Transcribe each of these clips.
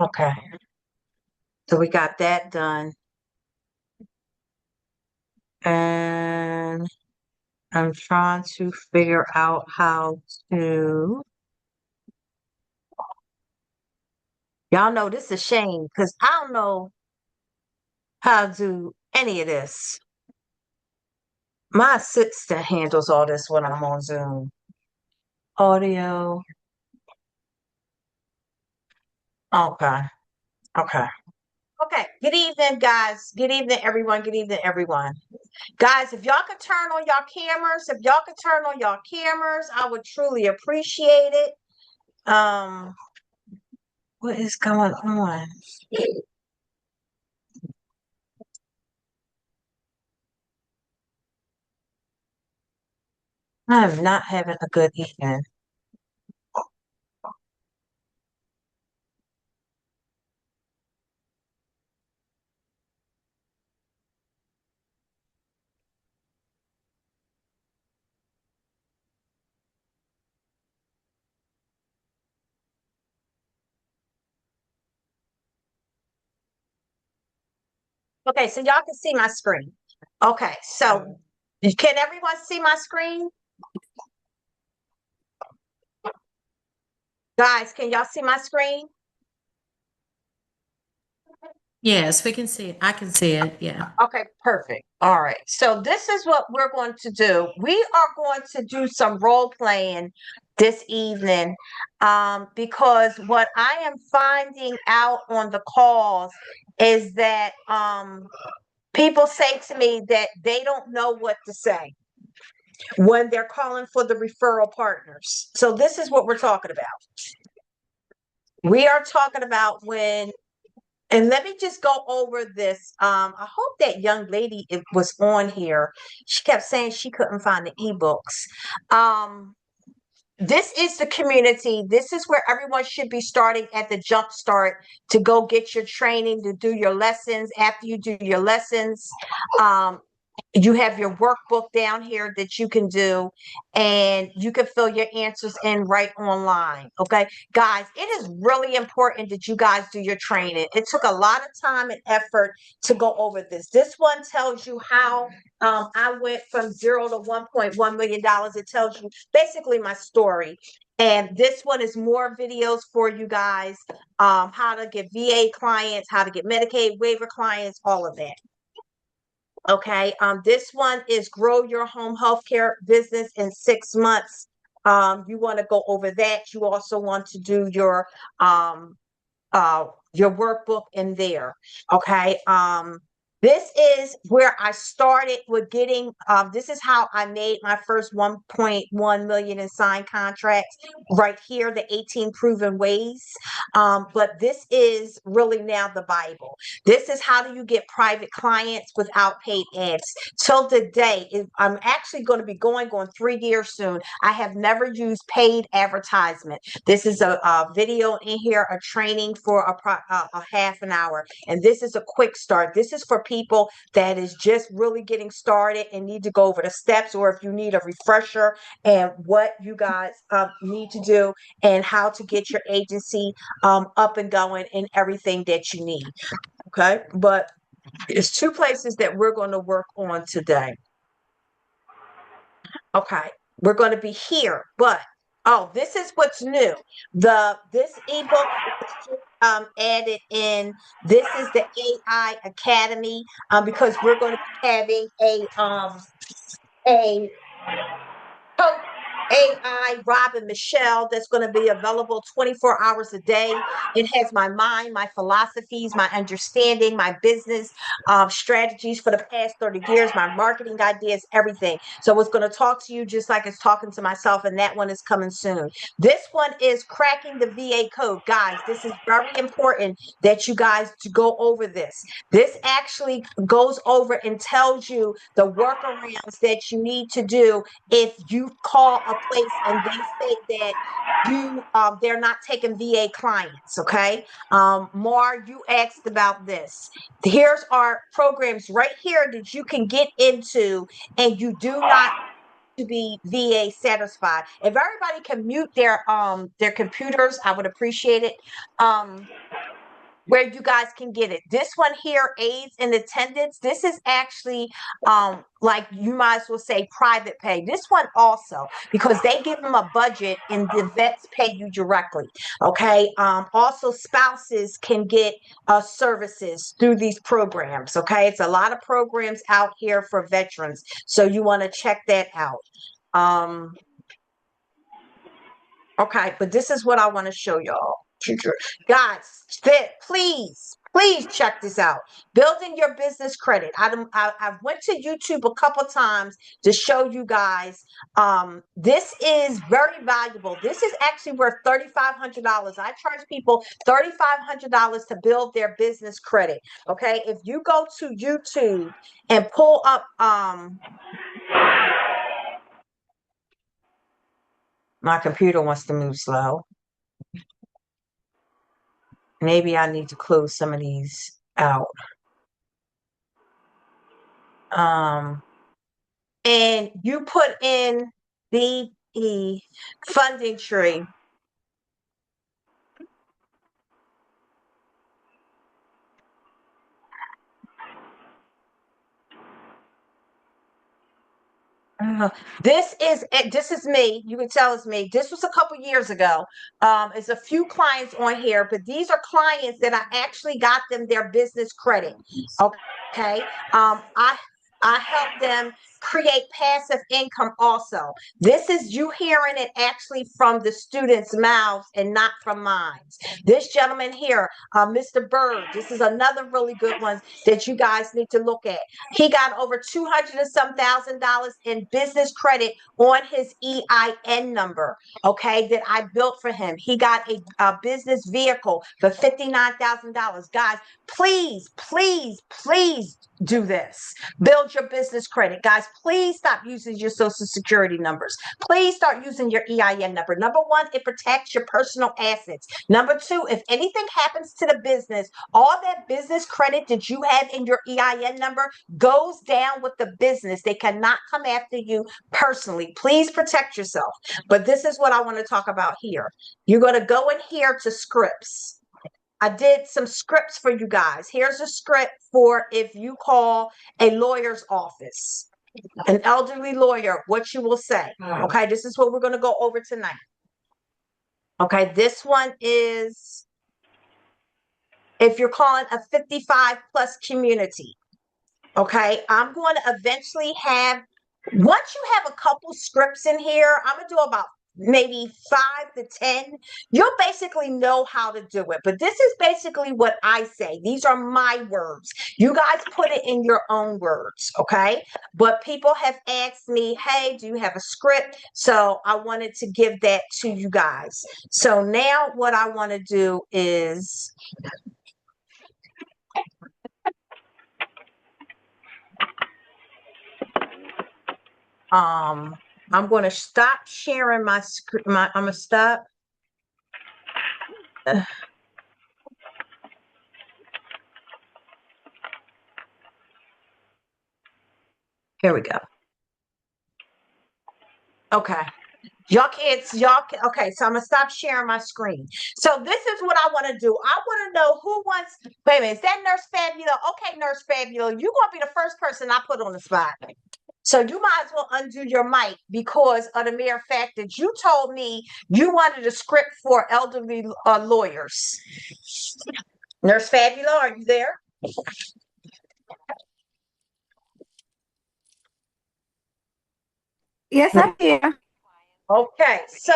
Okay. So we got that done. And I'm trying to figure out how to. Y'all know this is a shame because I don't know how to do any of this. My assistant handles all this when I'm on Zoom. Audio. Okay. Okay. Okay. Good evening, guys. Good evening, everyone. Good evening, everyone. Guys, if y'all could turn on y'all cameras, I would truly appreciate it. What is going on? I'm not having a good evening. Okay, so y'all can see my screen. Okay, so can everyone see my screen? Guys, can y'all see my screen? Yes, we can see it. I can see it. Yeah. Okay, perfect. All right. So this is what we're going to do. We are going to do some role playing this evening because what I am finding out on the calls is that people say to me that they don't know what to say when they're calling for the referral partners. So this is what we're talking about. We are talking about when, and let me just go over this. I hope that young lady was on here. She kept saying she couldn't find the ebooks. This is the community. This is where everyone should be starting at the jump start to go get your training, to do your lessons. After you do your lessons, you have your workbook down here that you can do, and you can fill your answers in right online. Okay, guys, it is really important that you guys do your training. It took a lot of time and effort to go over this. This one tells you how I went from 0 to $1.1 million. It tells you basically my story. And this one is more videos for you guys, how to get VA clients, how to get Medicaid waiver clients, all of that. Okay. This one is grow your home healthcare business in 6 months. You want to go over that. You also want to do your workbook in there. Okay. This is where I started with getting, this is how I made my first 1.1 million in signed contracts right here, the 18 proven ways. But this is really now the Bible. This is how do you get private clients without paid ads. Till today, I'm actually going to be going on 3 years soon. I have never used paid advertisement. This is a video in here, a training for a half an hour. And this is a quick start. This is for people that is just really getting started and need to go over the steps, or if you need a refresher and what you guys need to do and how to get your agency up and going and everything that you need. Okay. But it's two places that we're going to work on today. Okay. We're going to be here, but this is what's new. This ebook added in. This is the AI Academy because we're going to be having a coach AI Robin Michele that's going to be available 24 hours a day. It has my mind, my philosophies, my understanding, my business strategies for the past 30 years, my marketing ideas, everything. So it's going to talk to you just like it's talking to myself, and that one is coming soon. This one is cracking the VA code. Guys, this is very important that you guys to go over this. This actually goes over and tells you the workarounds that you need to do if you call a place and they say that they're not taking VA clients. Okay. Mar, you asked about this. Here's our programs right here that you can get into, and you do not to be VA satisfied. If everybody can mute their computers, I would appreciate it. where you guys can get it. This one here, aids in attendance. This is actually like you might as well say private pay. This one also, because they give them a budget and the vets pay you directly. Okay. Also spouses can get services through these programs. Okay. It's a lot of programs out here for veterans. So you want to check that out. Okay, but this is what I want to show y'all. Guys, please check this out. Building your business credit. I went to YouTube a couple times to show you guys. This is very valuable. This is actually worth $3,500. I charge people $3,500 to build their business credit. Okay, if you go to YouTube and pull up my computer wants to move slow. Maybe I need to close some of these out. And you put in the funding tree. This is me. You can tell it's me. This was a couple years ago. It's a few clients on here, but these are clients that I actually got them their business credit. Okay. I help them create passive income also. This is you hearing it actually from the students' mouths and not from mine. This gentleman here, Mr. Bird, this is another really good one that you guys need to look at. He got over 200 and some $1,000 in business credit on his EIN number, okay, that I built for him. He got a business vehicle for $59,000. Guys, please do this. Build your business credit. Guys, please stop using your social security numbers. Please start using your EIN number. Number one, it protects your personal assets. Number two, if anything happens to the business, all that business credit that you have in your EIN number goes down with the business. They cannot come after you personally. Please protect yourself. But this is what I want to talk about here. You're going to go in here to scripts. I did some scripts for you guys. Here's a script for if you call a lawyer's office, an elderly lawyer, what you will say. Okay, this is what we're going to go over tonight. Okay, this one is if you're calling a 55 plus community. Okay, I'm going to eventually have, once you have a couple scripts in here, I'm going to do about maybe 5 to 10. You'll basically know how to do it. But this is basically what I say. These are my words. You guys put it in your own words, okay? But people have asked me, hey, do you have a script? So I wanted to give that to you guys. So now what I want to do is I'm going to stop sharing my script. I'm going to stop. Here we go. Okay. Okay, so I'm gonna stop sharing my screen. So this is what I want to do. I want to know who wants, wait a minute, is that Nurse Fabula? Okay, Nurse Fabula, you're gonna be the first person I put on the spot. So you might as well undo your mic because of the mere fact that you told me you wanted a script for elderly lawyers. Nurse Fabula, are you there? Yes, I'm here. Okay, so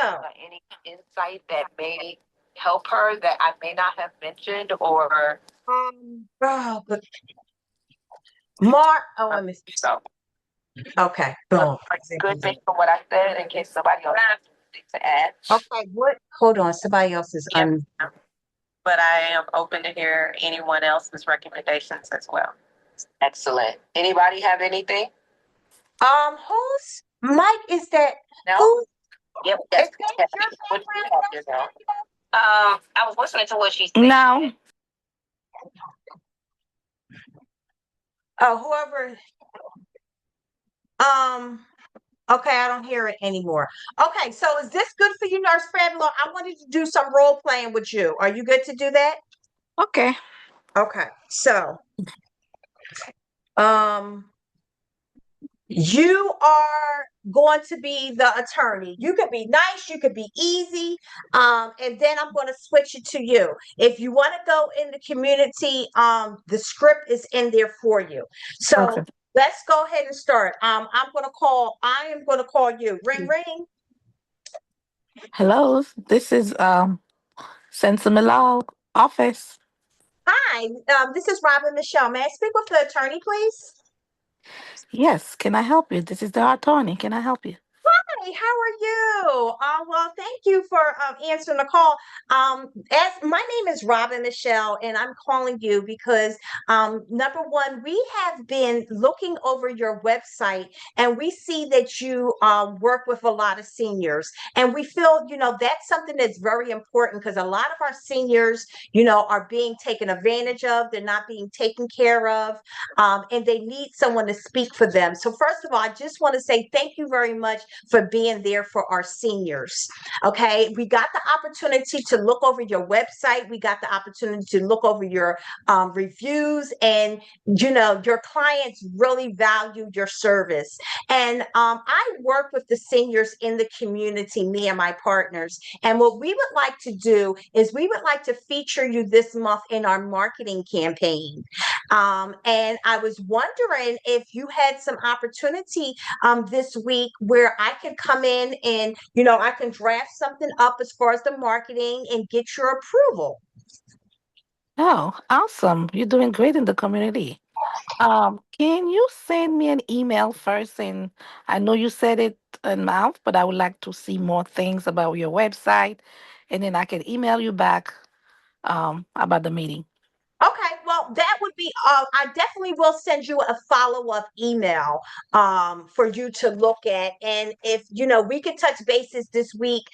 any insight that may help her that I may not have mentioned or but Mark, oh, let me see. so Okay, boom. good thing for what I said in case somebody else has anything to add. Okay, what? Hold on, somebody else is Yeah. But I am open to hear anyone else's recommendations as well. Excellent. Anybody have anything? Whose mic is that? No. Who? Yep. Is That's that your what you background? have to know. I was listening to what she said. No. Oh, whoever. Okay, I don't hear it anymore. Okay, so is this good for you, Nurse Fabula? I wanted to do some role playing with you. Are you good to do that? Okay. Okay. So, um, you are going to be the attorney. You could be nice, you could be easy, and then I'm going to switch it to you. If you want to go in the community, the script is in there for you. Okay. So let's go ahead and start. I am going to call you. Ring ring. Hello, this is Sensible Law office. Hi, this is Robin Michele. May I speak with the attorney, please? Yes, can I help you? This is the attorney. Can I help you? Hi, how are you? Well, thank you for answering the call. As my name is Robin Michele, and I'm calling you because number one, we have been looking over your website, and we see that you work with a lot of seniors, and we feel that's something that's very important because a lot of our seniors, are being taken advantage of. They're not being taken care of, and they need someone to speak for them. So first of all, I just want to say thank you very much for being there for our seniors. Okay, we got the opportunity to look over your website. We got the opportunity to look over your reviews, and your clients really value your service. And I work with the seniors in the community, me and my partners. And what we would like to do is we would like to feature you this month in our marketing campaign. And I was wondering if you had some opportunity this week where I could come in and, I can draft something up as far as the marketing and get your approval. Oh, awesome. You're doing great in the community. Can you send me an email first? And I know you said it in mouth, but I would like to see more things about your website, and then I can email you back about the meeting. Okay, well, that would be, I definitely will send you a follow-up email for you to look at. And if, we could touch bases this week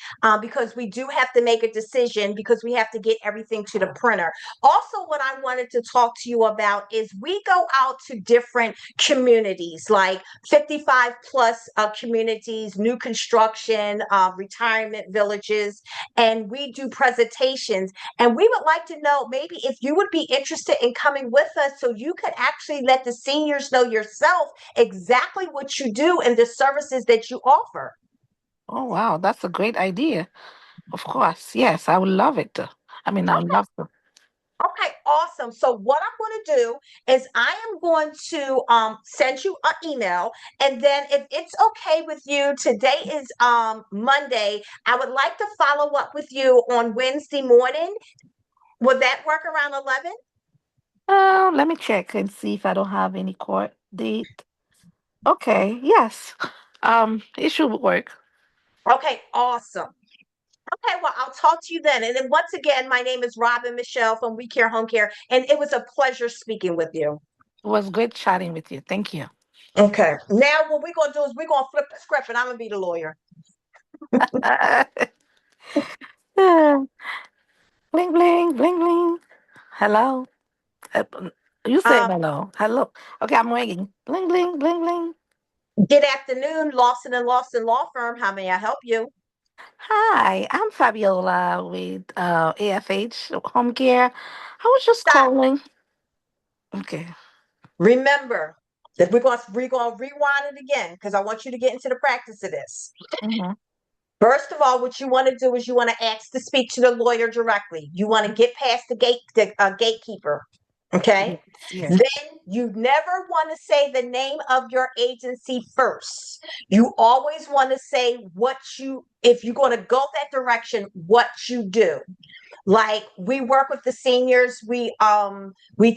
because we do have to make a decision because we have to get everything to the printer. Also, what I wanted to talk to you about is we go out to different communities like 55 plus communities, new construction, retirement villages, and we do presentations. And we would like to know maybe if you would be interested in coming with us so you could actually let the seniors know yourself exactly what you do and the services that you offer. Oh, wow, that's a great idea. Of course, yes, I would love it. I would love to. Okay, awesome. So what I'm going to do is I am going to send you an email, and then if it's okay with you, today is Monday. I would like to follow up with you on Wednesday morning. Would that work around 11? Let me check and see if I don't have any court date. Okay, yes. It should work. Okay, awesome. Okay, well, I'll talk to you then. And then once again, my name is Robin Michele from We Care Home Care, and it was a pleasure speaking with you. It was great chatting with you. Thank you. Okay. Now what we're gonna do is we're gonna flip the script and I'm gonna be the lawyer. Bling, bling, bling, bling. Hello. You said Um, hello. Hello. Okay, I'm ringing. Bling, bling, bling, bling. good afternoon, Lawson Law Firm. How may I help you? Hi, I'm Fabiola with AFH Home Care. I was just Stop. calling. Okay. Remember that we're gonna rewind it again because I want you to get into the practice of this. Mm-hmm. First of all, what you want to do is you want to ask to speak to the lawyer directly. You want to get past the gatekeeper. Okay. Yes, yes. Then you never want to say the name of your agency first. You always want to say if you're going to go that direction, what you do. Like we work with the seniors, we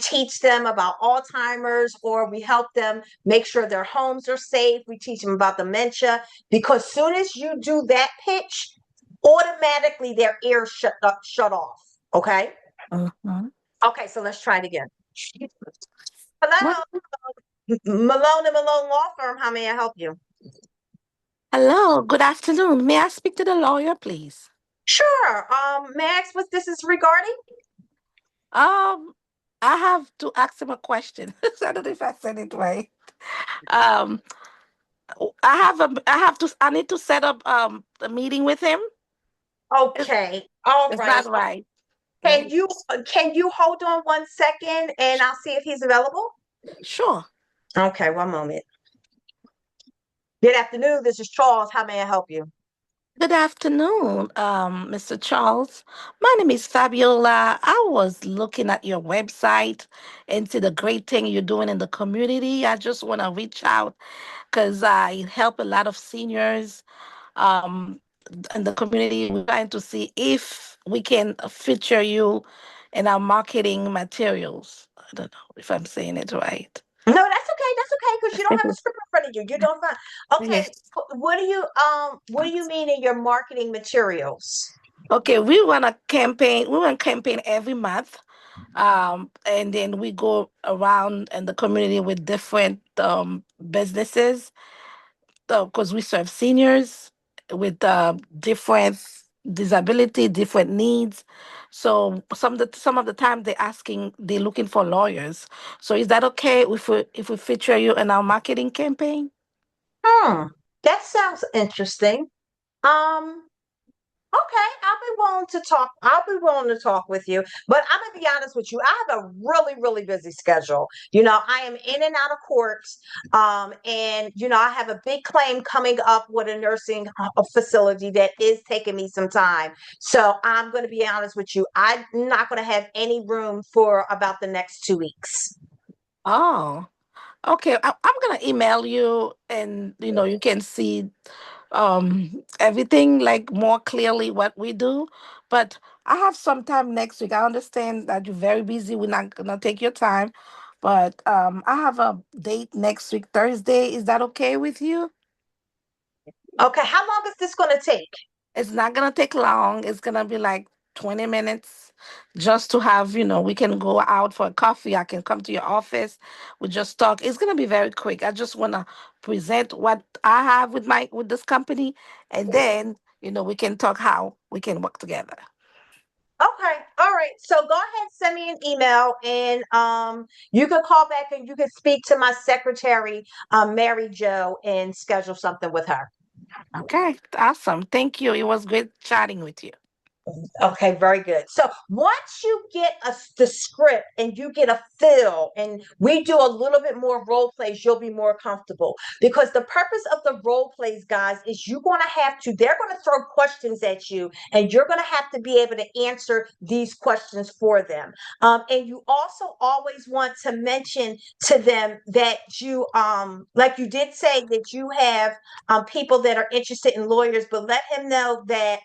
teach them about Alzheimer's, or we help them make sure their homes are safe. We teach them about dementia because soon as you do that pitch, automatically their ears shut off. Okay. Mm-hmm. Okay, so let's try it again. What? Hello, Malone and Malone Law Firm. How may I help you? Hello, good afternoon. May I speak to the lawyer, please? Sure. May I ask what this is regarding? Um, I have to ask him a question. I don't know if I said it right. Um, I need to set up a meeting with him. It's, Okay. All it's right. not right. Can Great. you hold on 1 second and I'll see if he's available? Sure. Okay, one moment. Good afternoon. This is Charles. How may I help you? Good afternoon, Mr. Charles. My name is Fabiola. I was looking at your website and see the great thing you're doing in the community. I just want to reach out because I help a lot of seniors um, in the community. We're trying to see if we can feature you in our marketing materials. I don't know if I'm saying it right. No, that's okay. That's okay because you don't have a script in front of you. You're doing fine. Okay, Yes. what do you mean in your marketing materials? Okay, we run a campaign. We run campaign every month, and then we go around in the community with different businesses because we serve seniors with different disability, different needs. So some of the time they're looking for lawyers. So is that okay if we feature you in our marketing campaign? Hmm, that sounds interesting. Um, Okay, I'll be willing to talk. I'll be willing to talk with you. But I'm gonna be honest with you. I have a really, really busy schedule. I am in and out of courts. And I have a big claim coming up with a nursing facility that is taking me some time. So I'm gonna be honest with you. I'm not gonna have any room for about the next 2 weeks. Oh, okay. I'm gonna email you, and you can see everything like more clearly what we do. But I have some time next week. I understand that you're very busy. We're not gonna take your time, but I have a date next week, Thursday. Is that okay with you? Okay, how long is this gonna take? It's not gonna take long. It's gonna be like 20 minutes just to have, we can go out for a coffee. I can come to your office. We just talk. It's gonna be very quick. I just wanna present what I have with this company, and then, we can talk how we can work together. Okay, all right. So go ahead, send me an email, and you can call back and you can speak to my secretary, Mary Jo, and schedule something with her. Okay, awesome. Thank you. It was great chatting with you. Okay, very good. So once you get the script and you get a feel, and we do a little bit more role plays, you'll be more comfortable. Because the purpose of the role plays, guys, is they're going to throw questions at you, and you're going to have to be able to answer these questions for them. And you also always want to mention to them that like you did say, that you have people that are interested in lawyers, but let him know that.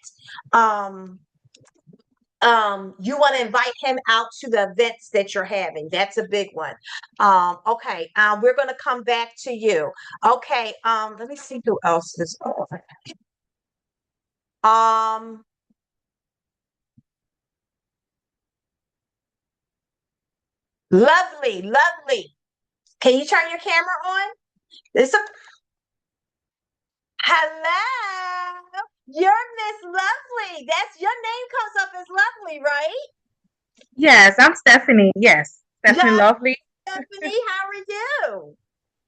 You want to invite him out to the events that you're having. That's a big one. Okay, we're going to come back to you. Okay, let me see who else is on. um Lovely, lovely. Can you turn your camera on? This a Hello. You're Miss Lovely. That's your name comes up as Lovely, right? Yes, I'm Stephanie. Yes, Stephanie Hi, Lovely. Stephanie, how are you?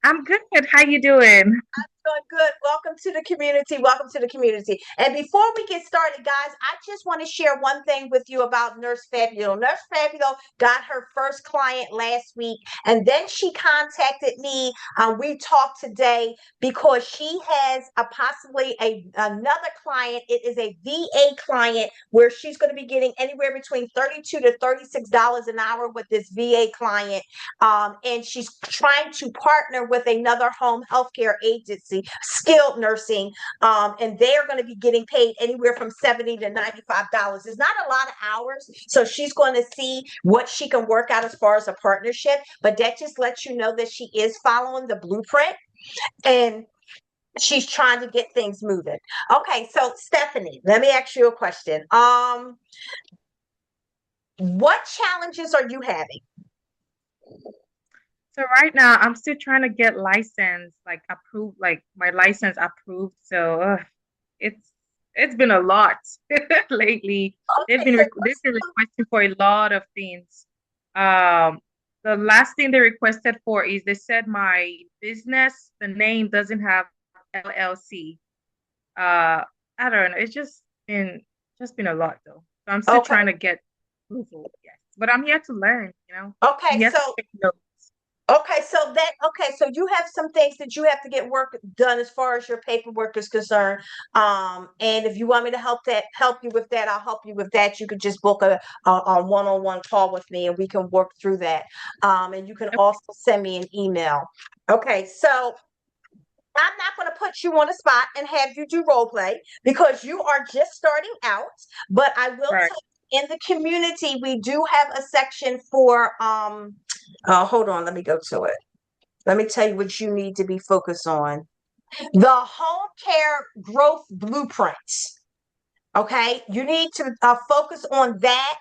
I'm good. How you doing? Doing good. Welcome to the community. Welcome to the community. And before we get started, guys, I just want to share one thing with you about Nurse Fabio. Nurse Fabio got her first client last week, and then she contacted me. We talked today because she has possibly another client. It is a VA client where she's going to be getting anywhere between $32 to $36 an hour with this VA client, and she's trying to partner with another home healthcare agency, skilled nursing, and they're going to be getting paid anywhere from $70 to $95. It's not a lot of hours, so she's going to see what she can work out as far as a partnership, but that just lets you know that she is following the blueprint, and she's trying to get things moving. Okay, so Stephanie, let me ask you a question. What challenges are you having? So right now, I'm still trying to get license, like approved, like my license approved. So it's it's been a lot lately. Okay, so They've first been of all, requesting for a lot of things. Um, the last thing they requested for is they said my business, the name doesn't have LLC. Uh, I don't know. It's just been a lot though. So I'm still okay. trying to get Yes, but I'm here to learn. I'm Okay, here so to take notes. okay, so you have some things that you have to get work done as far as your paperwork is concerned. And if you want me to help you with that, I'll help you with that. You could just book a one-on-one call with me and we can work through that. And you can also send me an email. Okay, so I'm not going to put you on the spot and have you do role play because you are just starting out. But I will Right. tell you, in the community, we do have a section for hold on, let me go to it. Let me tell you what you need to be focused on. The home care growth blueprints. Okay, you need to focus on that.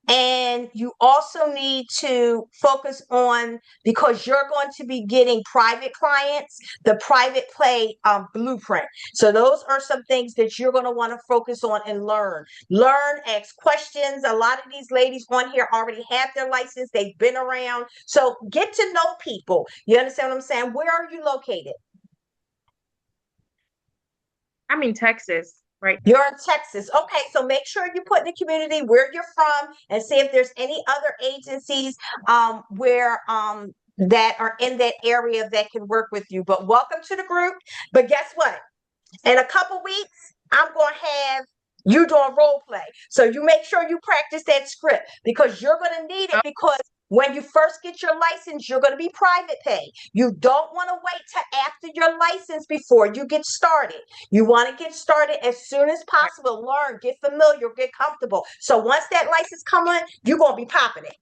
And you also need to focus on, because you're going to be getting private clients, the private play blueprint. So those are some things that you're going to want to focus on and learn. Learn, ask questions. A lot of these ladies on here already have their license. They've been around. So get to know people. You understand what I'm saying? Where are you located? I'm in Texas right now. You're in Texas. Okay, so make sure you put in the community where you're from and see if there's any other agencies where that are in that area that can work with you. But welcome to the group. But guess what? In a couple weeks, I'm going to have you doing role play. So you make sure you practice that script because you're going to need it, because when you first get your license, you're going to be private pay. You don't want to wait till after your license before you get started. You want to get started as soon as possible. Learn, get familiar, get comfortable. So once that license comes on, you're going to be popping it.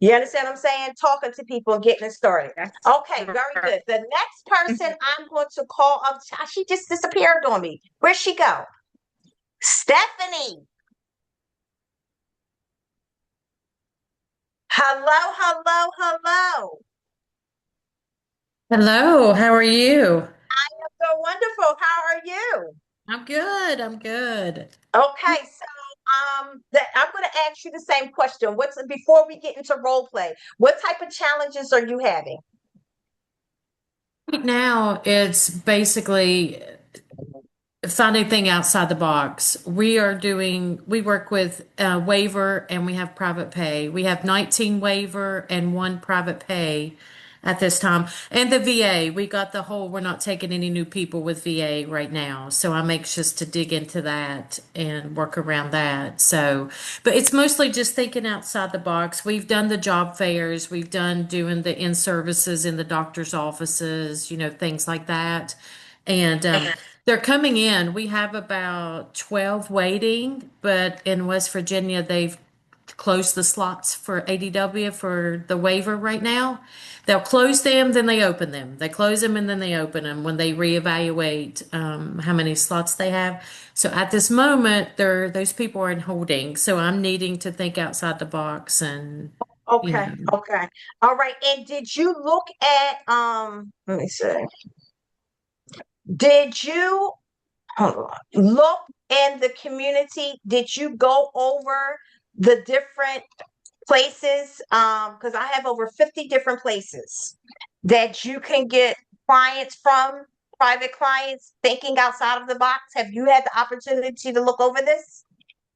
You understand what I'm saying? Talking to people and getting it started. Yes. Okay, very good. The next person I'm going to call up, she just disappeared on me. Where'd she go? Stephanie. Hello, hello, hello. Hello, how are you? So wonderful. How are you? I'm good. I'm good. Okay, so I'm going to ask you the same question. What's before we get into role play? What type of challenges are you having? Right now, it's basically find anything outside the box. We work with waiver and we have private pay. We have 19 waiver and one private pay at this time. And the VA, we're not taking any new people with VA right now. So I'm anxious to dig into that and work around that. So, but it's mostly just thinking outside the box. We've done the job fairs, we've done doing the in services in the doctor's offices, things like that. And they're coming in. We have about 12 waiting, but in West Virginia, they've closed the slots for ADW for the waiver right now. They'll close them, then they open them. They close them and then they open them when they reevaluate how many slots they have. So at this moment, those people are in holding. So I'm needing to think outside the box and, you Okay, know. okay. All right. And did you look at let me see. Did you hold on, look in the community? Did you go over the different places? Because I have over 50 different places that you can get clients from, private clients, thinking outside of the box. Have you had the opportunity to look over this?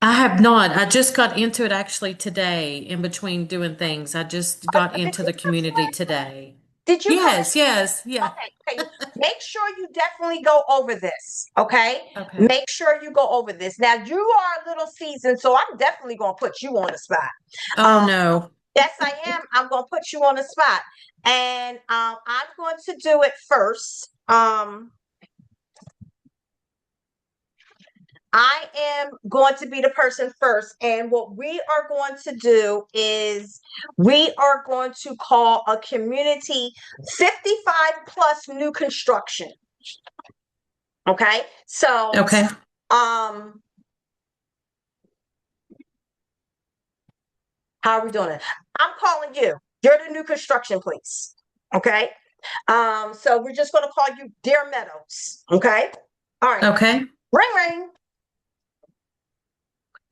I have not. I just got into it actually today in between doing things. I just got Did into you the come to community my class? today. Did you come? Yes, yes, yeah. Okay, okay. Make sure you definitely go over this. Okay. Okay. Make sure you go over this. Now you are a little seasoned, so I'm definitely gonna put you on the spot. Oh Um, no. yes, I am. I'm gonna put you on the spot. And I'm going to do it first. I am going to be the person first. And what we are going to do is we are going to call a community 55 plus new construction. Okay. So, Okay. um, how are we doing it? I'm calling you. You're the new construction police. Okay. So we're just going to call you Dear Meadows. Okay. All right. Okay. Ring, ring.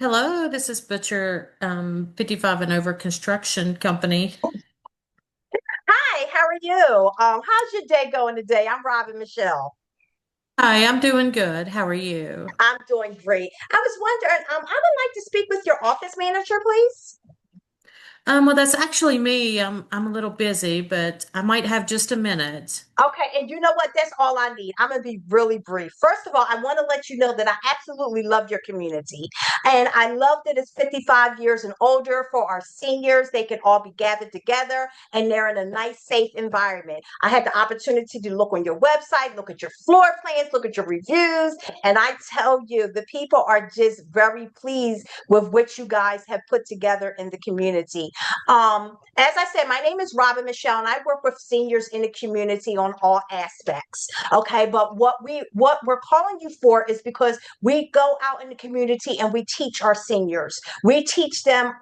Hello, this is Butcher, 55 and over construction company. Hi, how are you? How's your day going today? I'm Robin Michele. Hi, I'm doing good. How are you? I'm doing great. I was wondering, I would like to speak with your office manager, please. Well, that's actually me. I'm a little busy, but I might have just a minute. Okay, and you know what? That's all I need. I'm going to be really brief. First of all, I want to let you know that I absolutely love your community. And I love that it's 55 years and older for our seniors. They can all be gathered together and they're in a nice, safe environment. I had the opportunity to look on your website, look at your floor plans, look at your reviews. And I tell you, the people are just very pleased with what you guys have put together in the community. As I said, my name is Robin Michele, and I work with seniors in the community on all aspects. Okay, but what we're calling you for is because we go out in the community and we teach our seniors. We teach them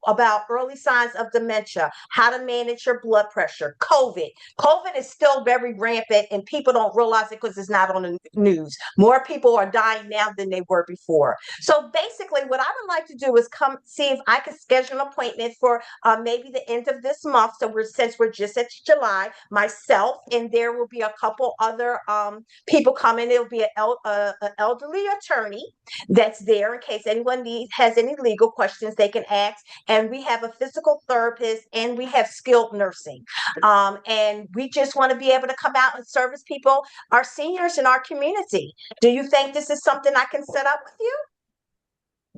about early signs of dementia, how to manage your blood pressure, COVID. COVID is still very rampant, and people don't realize it because it's not on the news. More people are dying now than they were before. So basically, what I would like to do is come see if I can schedule an appointment for maybe the end of this month. So since we're just at July, myself and there will be a couple other people coming. There'll be an elderly attorney that's there in case anyone has any legal questions they can ask. And we have a physical therapist and we have skilled nursing. And we just want to be able to come out and service people, our seniors in our community. Do you think this is something I can set up with you?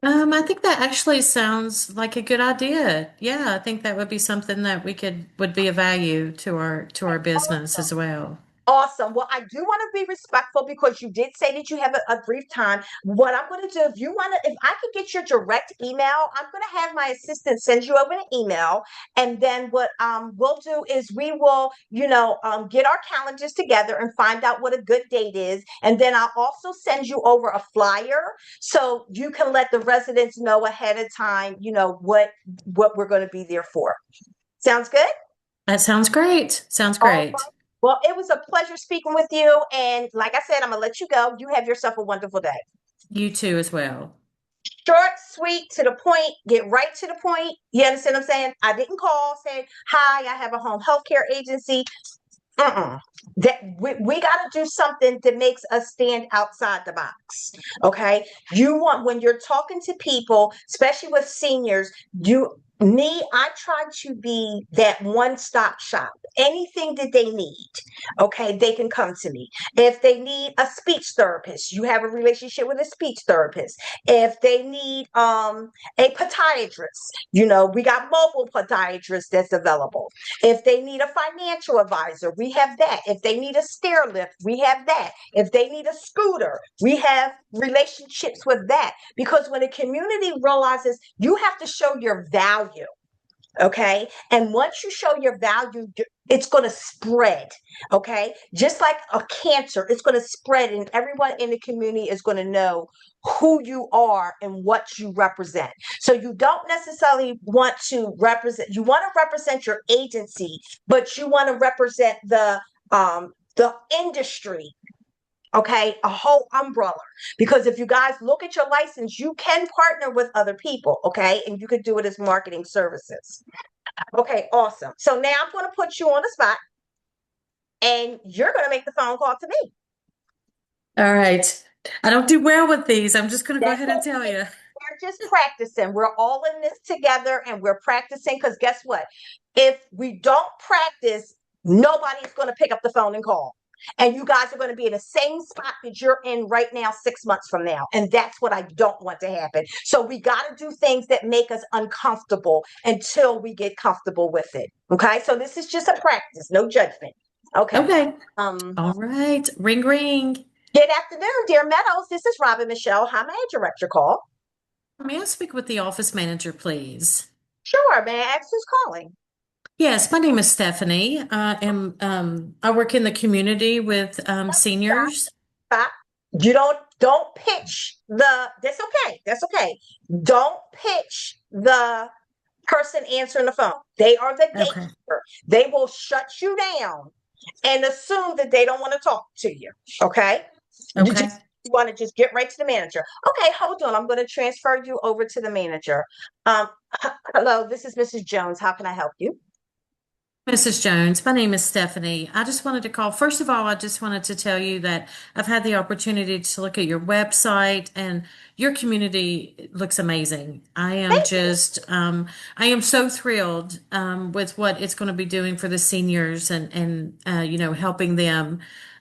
I think that actually sounds like a good idea. Yeah, I think that would be something that would be a value to our business as well. Awesome. Well, I do want to be respectful because you did say that you have a brief time. What I'm going to do, if I could get your direct email, I'm going to have my assistant send you over an email. And then what we'll do is we will, get our calendars together and find out what a good date is. And then I'll also send you over a flyer so you can let the residents know ahead of time, what we're going to be there for. Sounds good? That sounds great. Sounds All great. right. Well, it was a pleasure speaking with you. And like I said, I'm going to let you go. You have yourself a wonderful day. You too as well. Short, sweet, to the point, get right to the point. You understand what I'm saying? I didn't call saying, hi, I have a home health care agency. Uh-uh. That we got to do something that makes us stand outside the box. Okay. When you're talking to people, especially with seniors, I try to be that one-stop shop. Anything that they need, okay, they can come to me. If they need a speech therapist, you have a relationship with a speech therapist. If they need a podiatrist, we got mobile podiatrists that's available. If they need a financial advisor, we have that. If they need a stair lift, we have that. If they need a scooter, we have relationships with that. Because when a community realizes you have to show your value, okay? And once you show your value, it's going to spread, okay? Just like a cancer, it's going to spread, and everyone in the community is going to know who you are and what you represent. So you don't necessarily want to represent your agency, but you want to represent the industry, okay, a whole umbrella. Because if you guys look at your license, you can partner with other people, okay, and you could do it as marketing services. Okay, awesome. So now I'm going to put you on the spot, and you're going to make the phone call to me. All right. I don't do well with these. I'm just going to go That's ahead and tell okay. you. We're just practicing. We're all in this together, and we're practicing. Because guess what? If we don't practice, nobody's going to pick up the phone and call. And you guys are going to be in the same spot that you're in right now, 6 months from now. And that's what I don't want to happen. So we got to do things that make us uncomfortable until we get comfortable with it. Okay. So this is just a practice, no judgment. Okay. Okay. Um, All right. Ring, ring. Good afternoon, dear Meadows. This is Robin Michele. How may I direct your call? May I speak with the office manager, please? Sure. May I ask who's calling? Yes, my name is Stephanie. I work in the community with seniors. Stop. You don't pitch that's okay. That's okay. Don't pitch the person answering the phone. They are the Okay. gatekeeper. They will shut you down and assume that they don't want to talk to you. Okay. Okay. You want to just get right to the manager. Okay, hold on. I'm going to transfer you over to the manager. Hello, this is Mrs. Jones. How can I help you? Mrs. Jones, my name is Stephanie. I just wanted to call. First of all, I just wanted to tell you that I've had the opportunity to look at your website and your community looks amazing. I am so thrilled with what it's going to be doing for the seniors and helping them.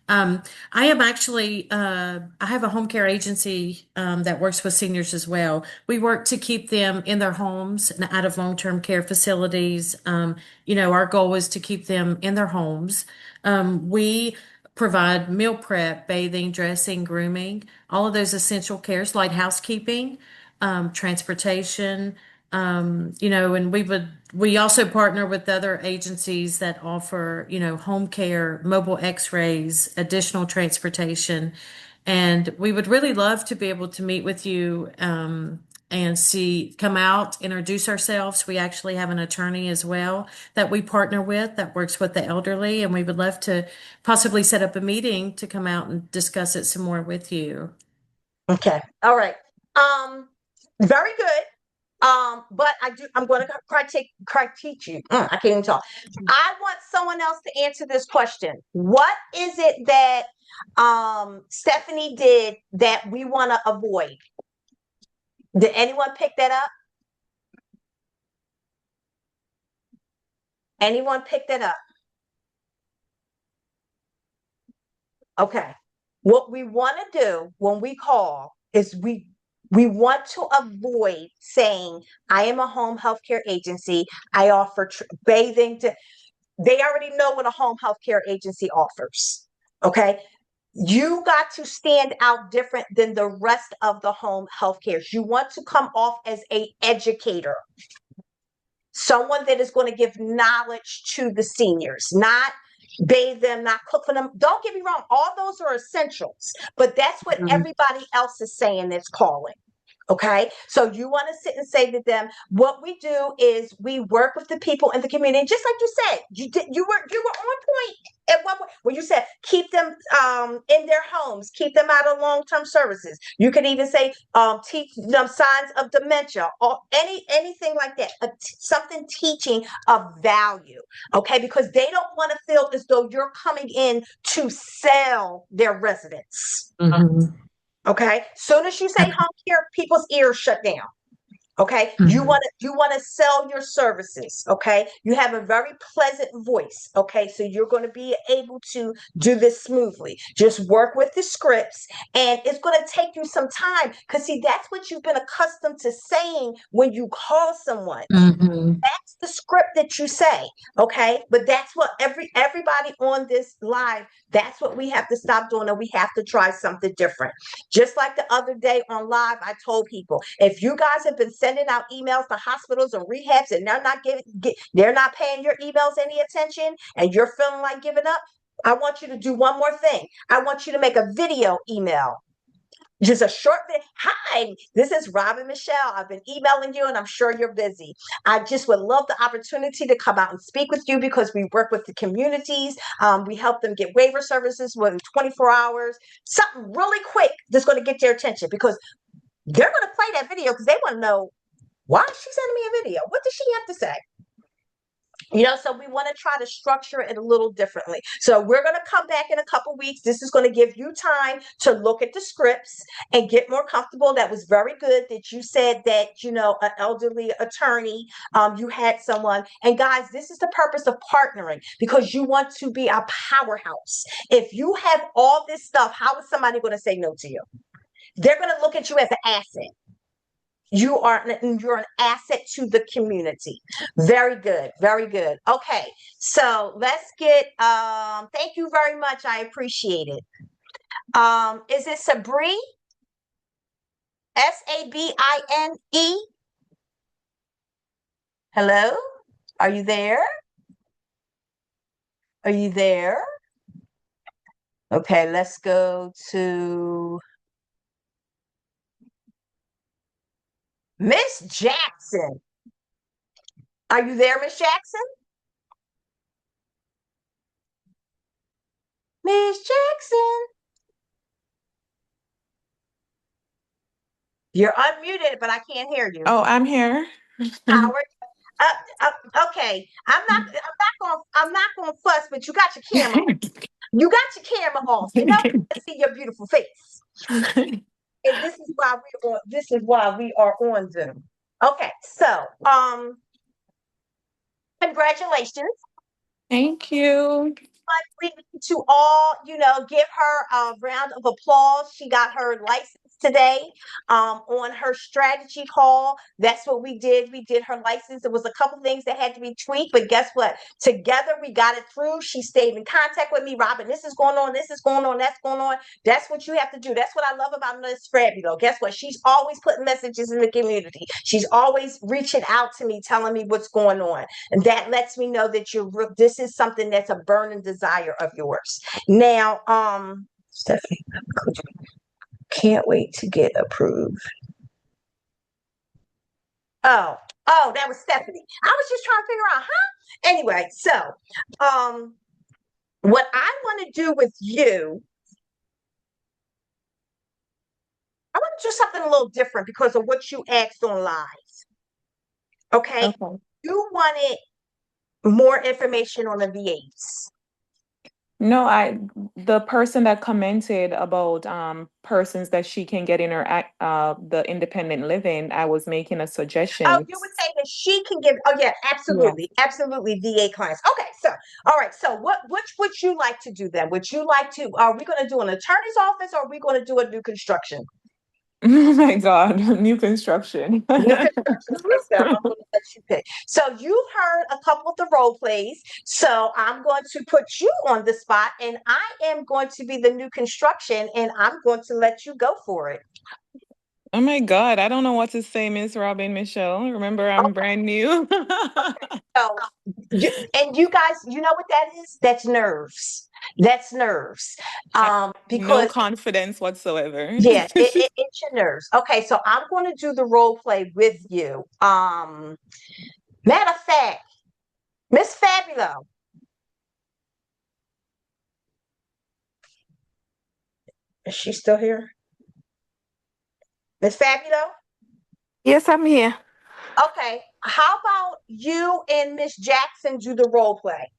Um, I am actually, I have a home care agency that works with seniors as well. We work to keep them in their homes and out of long-term care facilities. Our goal is to keep them in their homes. We provide meal prep, bathing, dressing, grooming, all of those essential cares like housekeeping, transportation, and we also partner with other agencies that offer, home care, mobile x-rays, additional transportation. And we would really love to be able to meet with you, and come out, introduce ourselves. We actually have an attorney as well that we partner with that works with the elderly, and we would love to possibly set up a meeting to come out and discuss it some more with you. Okay. All right. Very good. But I'm going to critique you. I can't even talk. I want someone else to answer this question. What is it that Stephanie did that we want to avoid? Did anyone pick that up? Anyone pick that up? Okay. What we want to do when we call is we want to avoid saying, I am a home health care agency. I offer bathing to, they already know what a home health care agency offers. Okay. You got to stand out different than the rest of the home health cares. You want to come off as an educator, someone that is going to give knowledge to the seniors, not bathe them, not cook for them. Don't get me wrong, all those are essentials, but that's what everybody else is saying that's calling. Okay, so you want to sit and say to them, what we do is we work with the people in the community, just like you said. You were on point at one point when you said keep them in their homes, keep them out of long-term services. You could even say teach them signs of dementia or anything like that. Something teaching of value, okay? Because they don't want to feel as though you're coming in to sell their residents. Mhm. Okay. Soon as you say home care, people's ears shut down. Okay. You want to sell your services. Okay. You have a very pleasant voice. Okay. So you're going to be able to do this smoothly. Just work with the scripts, and it's going to take you some time because see, that's what you've been accustomed to saying when you call someone. That's the script that you say. Okay. But that's what everybody on this live, that's what we have to stop doing, and we have to try something different. Just like the other day on live, I told people, if you guys have been sending out emails to hospitals and rehabs and they're not paying your emails any attention and you're feeling like giving up, I want you to do one more thing. I want you to make a video email. Just a short bit. Hi, this is Robin Michele. I've been emailing you and I'm sure you're busy. I just would love the opportunity to come out and speak with you because we work with the communities. We help them get waiver services within 24 hours. Something really quick that's going to get their attention because they're going to play that video because they want to know, why is she sending me a video? What does she have to say? So we want to try to structure it a little differently. So we're going to come back in a couple weeks. This is going to give you time to look at the scripts and get more comfortable. That was very good that you said that, an elderly attorney, you had someone. And guys, this is the purpose of partnering because you want to be a powerhouse. If you have all this stuff, how is somebody going to say no to you? They're going to look at you as an asset. You're an asset to the community. Very good. Very good. Okay. So let's get thank you very much. I appreciate it. Is it Sabri? Sabine? Hello? Are you there? Are you there? Okay, let's go to Miss Jackson. Are you there, Miss Jackson? Miss Jackson. You're unmuted, but I can't hear you. Oh, I'm here. Howard, Okay, I'm not going to fuss, but you got your camera. You got your camera off. You know, I see your beautiful face, and this is why we're on. This is why we are on Zoom. Okay, so congratulations. Thank you. We need to all, give her a round of applause. She got her license today on her strategy call. That's what we did. We did her license. There was a couple things that had to be tweaked, but guess what? Together we got it through. She stayed in contact with me. Robin, this is going on. This is going on. That's going on. That's what you have to do. That's what I love about Miss Fabulo. Guess what? She's always putting messages in the community. She's always reaching out to me, telling me what's going on. And that lets me know that this is something that's a burning desire of yours. Now, Stephanie, can't wait to get approved. Oh, that was Stephanie. I was just trying to figure out, Anyway, so what I want to do with you, I want to do something a little different because of what you asked on live. Okay. Okay. You wanted more information on the VAs. No, the person that commented about persons that she can get in her the independent living, I was making a Oh, suggestion. you were saying that she can give. Oh, yeah, Yeah. absolutely, VA clients. Okay, so all right, so which would you like to do then? Would you like to? Are we going to do an attorney's office, or are we going to do a new construction? Oh my God, new construction. New construction. Okay, so I'm going to let you pick. So you've heard a couple of the role plays. So I'm going to put you on the spot, and I am going to be the new construction, and I'm going to let you go for it. Oh my God, I don't know what to say, Miss Robin Michelle. Remember, I'm brand new. So, you guys, you know what that is? That's nerves. That's nerves. No Because confidence whatsoever. yeah, it's your nerves. Okay, so I'm going to do the role play with you. Matter of fact, Miss Fabulo, is she still here? Miss Fabulo? Yes, I'm here. Okay, how about you and Miss Jackson do the role play?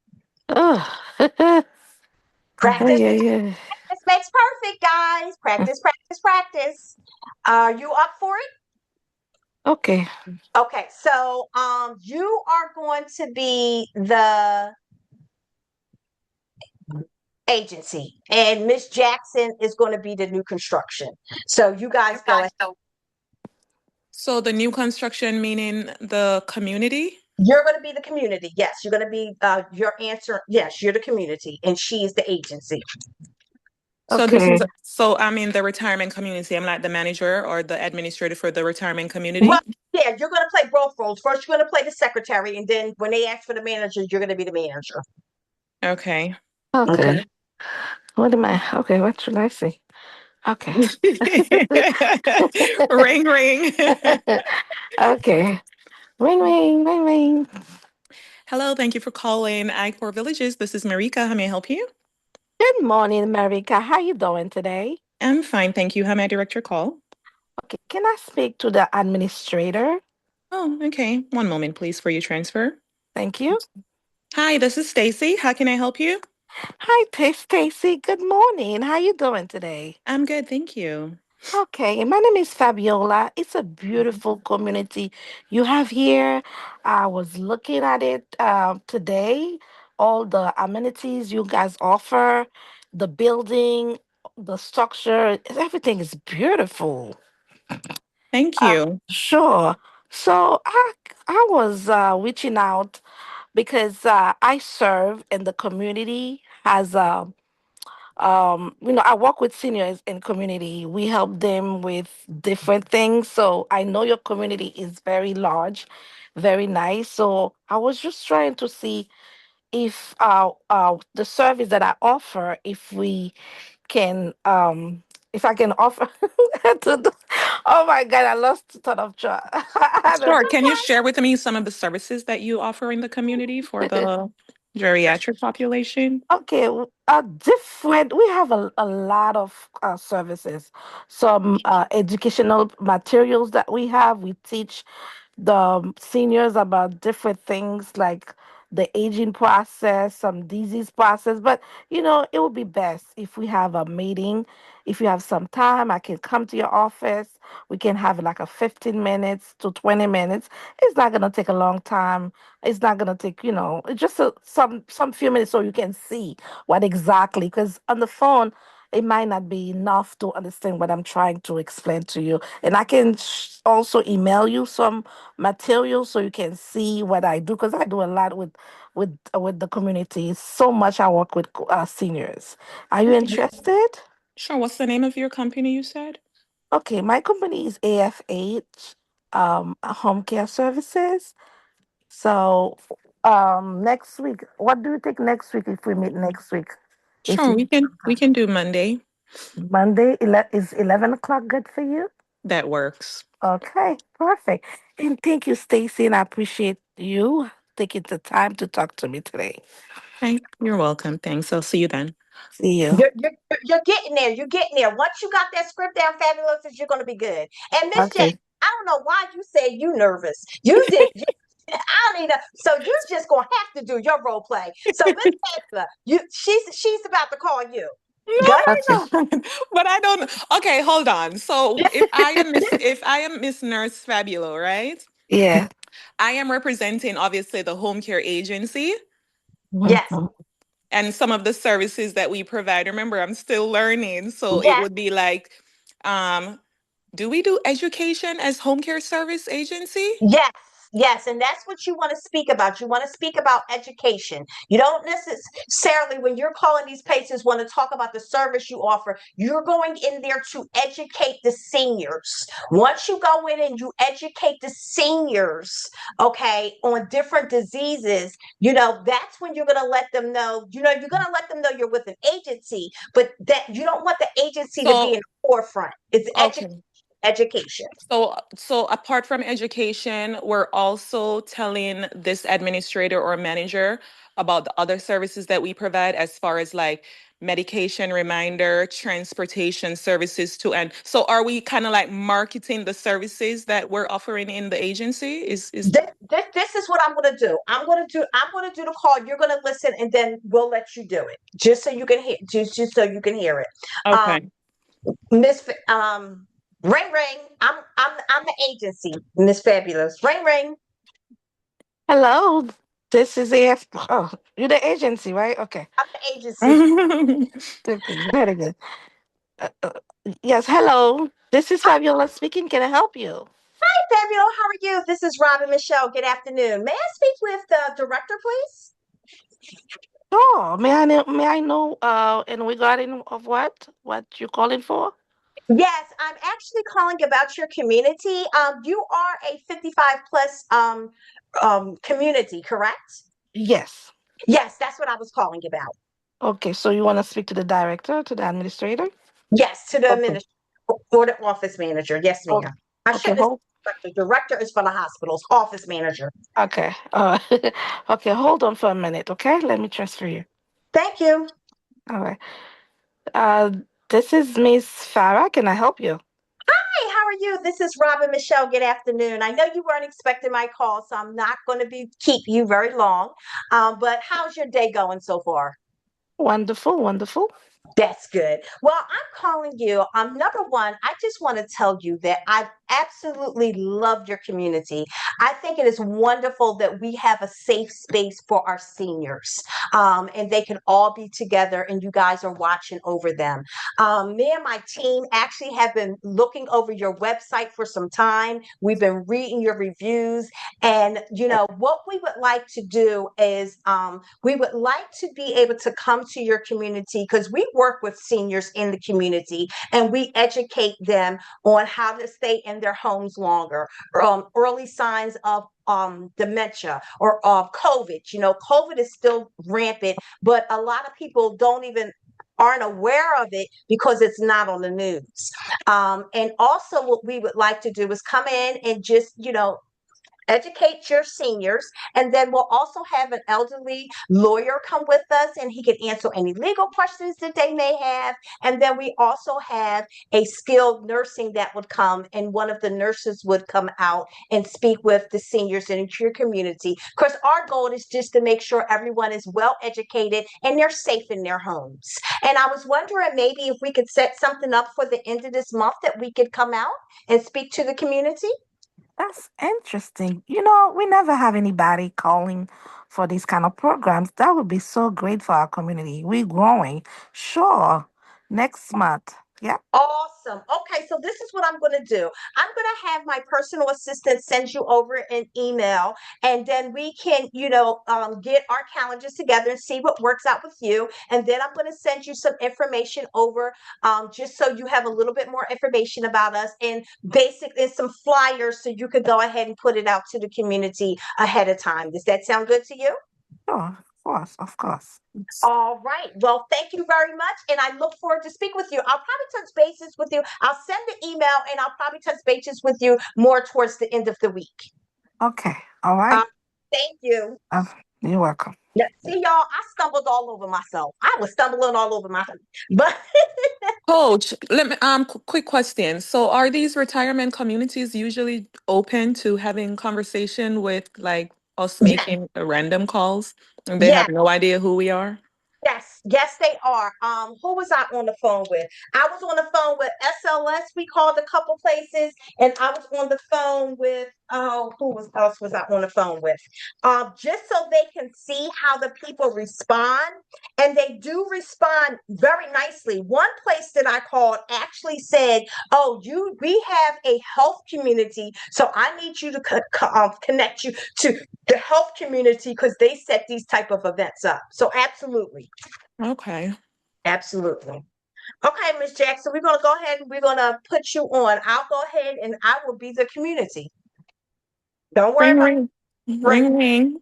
Oh, Practice, yeah, yeah. practice makes perfect, guys. Practice, practice, practice. Are you up for it? Okay. Okay, so you are going to be the agency, and Miss Jackson is going to be the new construction. So you guys go ahead. So the new construction meaning the community? You're going to be the community. Yes, you're going to be your answer. Yes, you're the community, and she's the agency. So Okay. I'm in the retirement community. I'm like the manager or the administrator for the retirement Well, community. yeah, you're going to play both roles. First, you're going to play the secretary, and then when they ask for the manager, you're going to be the manager. Okay. Okay. Okay. What am I? Okay, what should I say? Okay. Ring, ring. Okay. Ring, ring, ring, ring. Hello, thank you for calling I4 Villages. This is Marika. How may I help you? Good morning, Marika. How you doing today? I'm fine, thank you. How may I direct your call? Okay, can I speak to the administrator? Oh, okay. One moment, please, for your transfer. Thank you. Hi, this is Stacy. How can I help you? Hi, Stacy. Good morning. How you doing today? I'm good, thank you. Okay, my name is Fabiola. It's a beautiful community you have here. I was looking at it today, all the amenities you guys offer, the building, the structure, everything is beautiful. Thank Uh, you. sure. So I was reaching out because I serve in the community as I work with seniors in community. We help them with different things. So I know your community is very large, very nice. So I was just trying to see if the service that I offer, if I can offer to the, oh my God, I lost the thought of track. I don't Sure. Can you share with me some of the services that you offer in the community for know. the geriatric population? Okay, different. We have a lot of services. Some educational materials that we have. We teach the seniors about different things like the aging process, some disease process. But it would be best if we have a meeting. If you have some time, I can come to your office. We can have like a 15 minutes to 20 minutes. It's not gonna take a long time. It's not gonna take, it's just some few minutes so you can see what exactly. Because on the phone, it might not be enough to understand what I'm trying to explain to you. And I can also email you some material so you can see what I do because I do a lot with the community. So much I work with seniors. Are you Okay. interested? Sure. What's the name of your company you said? Okay, my company is AFH Home Care Services. So next week, what do you think next week if we meet next week? If Sure, you we can do Monday. Monday is 11 o'clock good for you? That works. Okay, perfect. And thank you, Stacy, and I appreciate you taking the time to talk to me today. Okay, you're welcome. Thanks. I'll see you then. See you. You're getting there. You're getting there. Once you got that script down, fabulous, you're going to be good. And Miss J, Okay. I don't know why you said you nervous. You did. I don't even know. So you're just going to have to do your role play. So Miss Angela, she's about to call you. No, Go Okay. no, no. But I don't. Okay, hold on. So if I am Miss Nurse Fabulo, right? Yeah. I am representing obviously the home care agency Yes, Mhm. and some of the services that we provide. Remember, I'm still learning, so it yes. would be like, um, do we do education as home care service agency? Yes, yes, and that's what you want to speak about. You want to speak about education. You don't necessarily, when you're calling these patients, want to talk about the service you offer. You're going in there to educate the seniors. Once you go in and you educate the seniors, okay, on different diseases, that's when you're going to let them know, you're going to let them know you're with an agency, but that you don't want the agency to be in So, the forefront. It's okay. education. So apart from education, we're also telling this administrator or manager about the other services that we provide as far as like medication reminder, transportation services too. And so are we kind of like marketing the services that we're offering in the agency? Is This is what I'm going to do. I'm going to do the call. You're going to listen, and then we'll let you do it, just so you can hear, just so you can hear it. Um, okay. Miss, ring ring. I'm the agency, Miss Fabulous. Ring ring. Hello. This is AF. Oh, you're the agency, right? Okay. I'm the agency. Okay. Very good. Uh, uh, yes. Hello. This is Fabiola speaking. Can I help you? Hi, Fabulous. How are you? This is Robin Michele. Good afternoon. May I speak with the director, please? Oh, may I know in regarding of what you're calling for? Yes, I'm actually calling about your community. You are a 55 plus community, correct? Yes. Yes, that's what I was calling about. Okay, so you want to speak to the director, to the administrator? Yes, to the Okay. administrator or the office manager. Yes, Oh, ma'am. I okay, shouldn't have hold. said director. Director is for the hospitals, office manager. Okay. Okay, hold on for a minute, okay? Let me transfer you. Thank you. All right. Uh, this is Miss Farah. Can I help you? Hi, how are you? This is Robin Michele. Good afternoon. I know you weren't expecting my call, so I'm not going to be keep you very long. But how's your day going so far? Wonderful, wonderful. That's good. Well, I'm calling you. Number one, I just want to tell you that I absolutely love your community. I think it is wonderful that we have a safe space for our seniors, and they can all be together, and you guys are watching over them. Me and my team actually have been looking over your website for some time. We've been reading your reviews, and what we would like to do is we would like to be able to come to your community because we work with seniors in the community and we educate them on how to stay in their homes longer, early signs of dementia or of COVID. COVID is still rampant, but a lot of people aren't aware of it because it's not on the news. And also what we would like to do is come in and just, educate your seniors, and then we'll also have an elderly lawyer come with us, and he can answer any legal questions that they may have. And then we also have a skilled nursing that would come, and one of the nurses would come out and speak with the seniors in your community. Because our goal is just to make sure everyone is well educated and they're safe in their homes. And I was wondering maybe if we could set something up for the end of this month that we could come out and speak to the community. That's interesting. You know, we never have anybody calling for these kind of programs. That would be so great for our community. We're growing. Sure. Next month. Yeah. Awesome. Okay, so this is what I'm going to do. I'm going to have my personal assistant send you over an email, and then we can, get our calendars together and see what works out with you. And then I'm going to send you some information over, just so you have a little bit more information about us, and basically some flyers so you could go ahead and put it out to the community ahead of time. Does that sound good to you? Sure. Of course. Of course. All right. Well, thank you very much. And I look forward to speak with you. I'll probably touch bases with you. I'll send the email, and I'll probably touch bases with you more towards the end of the week. Okay. All right. Thank you. Uh, you're welcome. Yeah, see, y'all, I stumbled all over myself. I was stumbling all over myself. But Coach, let me quick question. So are these retirement communities usually open to having conversation with like us yeah, making random calls and they yeah. have no idea who we are? Yes, they are. Who was I on the phone with? I was on the phone with SLS. We called a couple places, and I was on the phone with else was I on the phone with? Just so they can see how the people respond, and they do respond very nicely. One place that I called actually said, "Oh, we have a health community, so I need you to connect you to the health community because they set these type of events up." So absolutely. Okay. Absolutely. Okay, Miss Jackson, we're gonna go ahead and we're gonna put you on. I'll go ahead and I will be the community. Don't worry Ring about ring. right. Ring ring.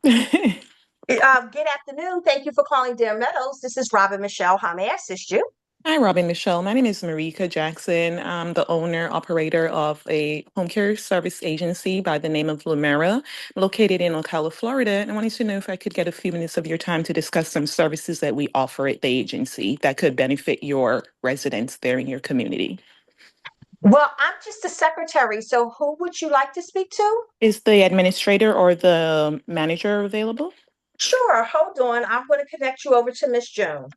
Good afternoon. Thank you for calling Dear Meadows. This is Robin Michele. How may I assist you? Hi, Robin Michele. My name is Marika Jackson. I'm the owner, operator of a home care service agency by the name of Lumera, located in Ocala, Florida. And I wanted to know if I could get a few minutes of your time to discuss some services that we offer at the agency that could benefit your residents there in your community. Well, I'm just the secretary, so who would you like to speak to? Is the administrator or the manager available? Sure, hold on. I'm going to connect you over to Miss Joan.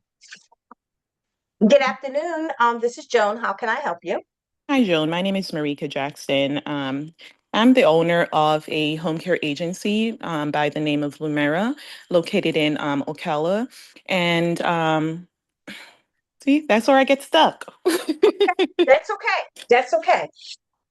Good afternoon. This is Joan. How can I help you? Hi, Joan. My name is Marika Jackson. I'm the owner of a home care agency by the name of Lumera, located in Ocala. And see, that's where I get stuck. That's okay. That's okay.